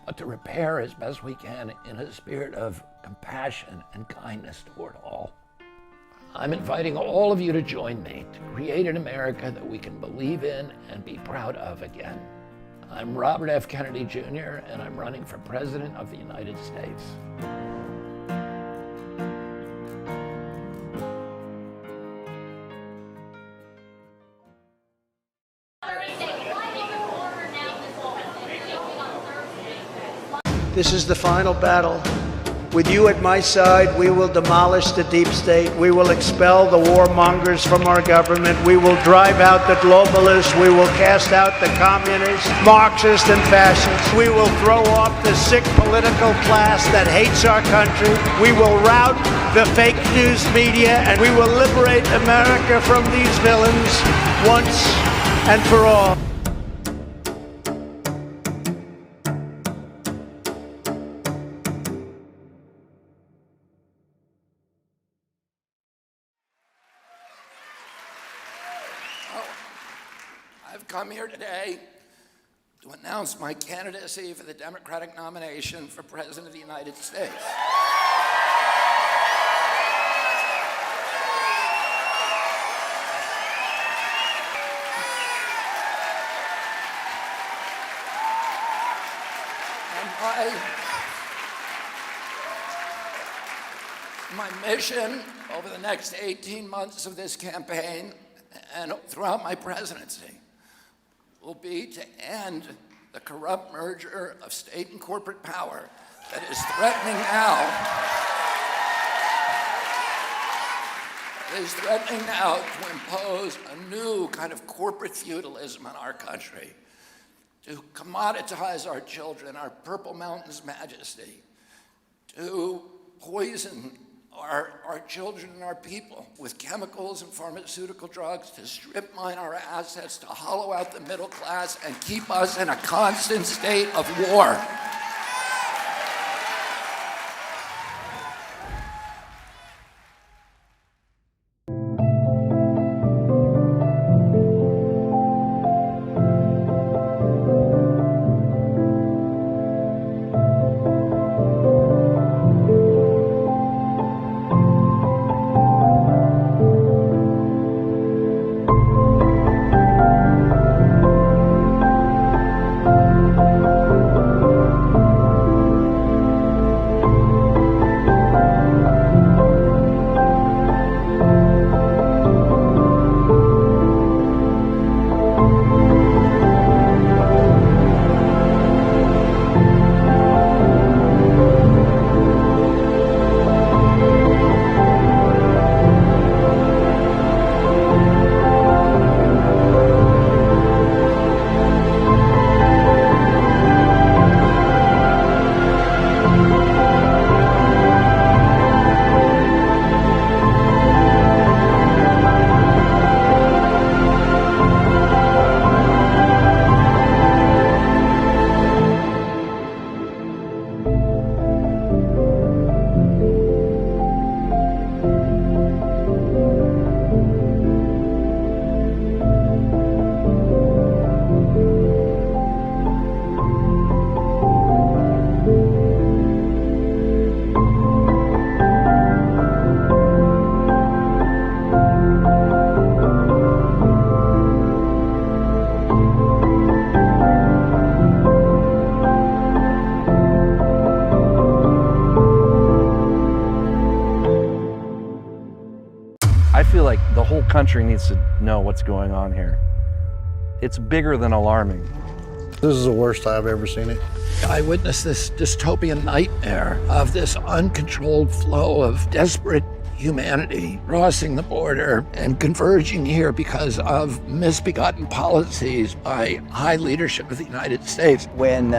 but to repair as best we can in a spirit of compassion and kindness toward all. I'm inviting all of you to join me to create an America that we can believe in and be proud of again. I'm Robert F. Kennedy Jr., and I'm running for President of the United States. This is the final battle. With you at my side, we will demolish the deep state. We will expel the warmongers from our government. We will drive out the globalists. We will cast out the communists, Marxists, and fascists. We will throw off the sick political class that hates our country. We will rout the fake news media, and we will liberate America from these villains once and for all. I've come here today to announce my candidacy for the Democratic nomination for President of the United States. And my mission over the next 18 months of this campaign and throughout my presidency will be to end the corrupt merger of state and corporate power that is threatening now to impose a new kind of corporate feudalism on our country, to commoditize our children, our Purple Mountain's majesty, to poison our children and our people with chemicals and pharmaceutical drugs, to strip mine our assets, to hollow out the middle class, and keep us in a constant state of war. feel like the whole country needs to know what's going on here. It's bigger than alarming. This is the worst I've ever seen it. I witnessed this dystopian nightmare of this uncontrolled flow of desperate humanity crossing the border and converging here because of misbegotten policies by high leadership of the United States. When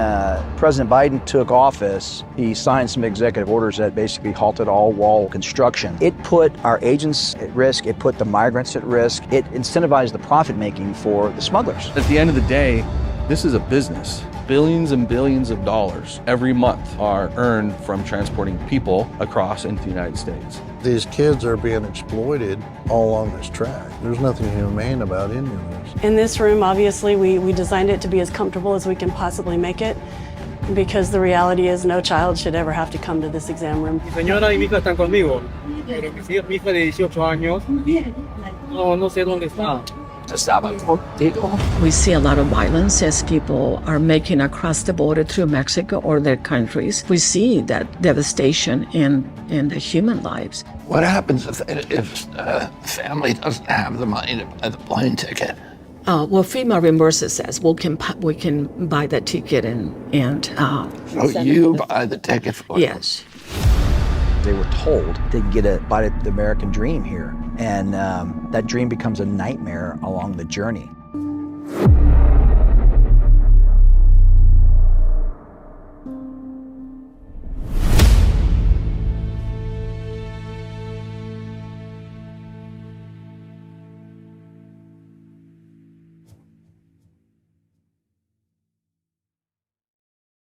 President Biden took office, he signed some executive orders that basically halted all wall construction. It put our agents at risk, it put the migrants at risk, it incentivized the profit making for the smugglers. At the end of the day, this is a business. Billions and billions of dollars every month are earned from transporting people across into the United States. These kids are being exploited all along this track. There's nothing humane about any of this. In this room, obviously, we designed it to be as comfortable as we can possibly make it, because the reality is no child should ever have to come to this exam room. Mi señora y mi hija están conmigo, pero mi hija de 18 años, no sé dónde está. We see a lot of violence as people are making across the border through Mexico or their countries. We see that devastation in the human lives. What happens if the family doesn't have the money to buy the plane ticket? Well, FEMA reimburses us. We can buy that ticket and So you buy the ticket for them? Yes. They were told they could get a bite at the American dream here, and that dream becomes a nightmare along the journey.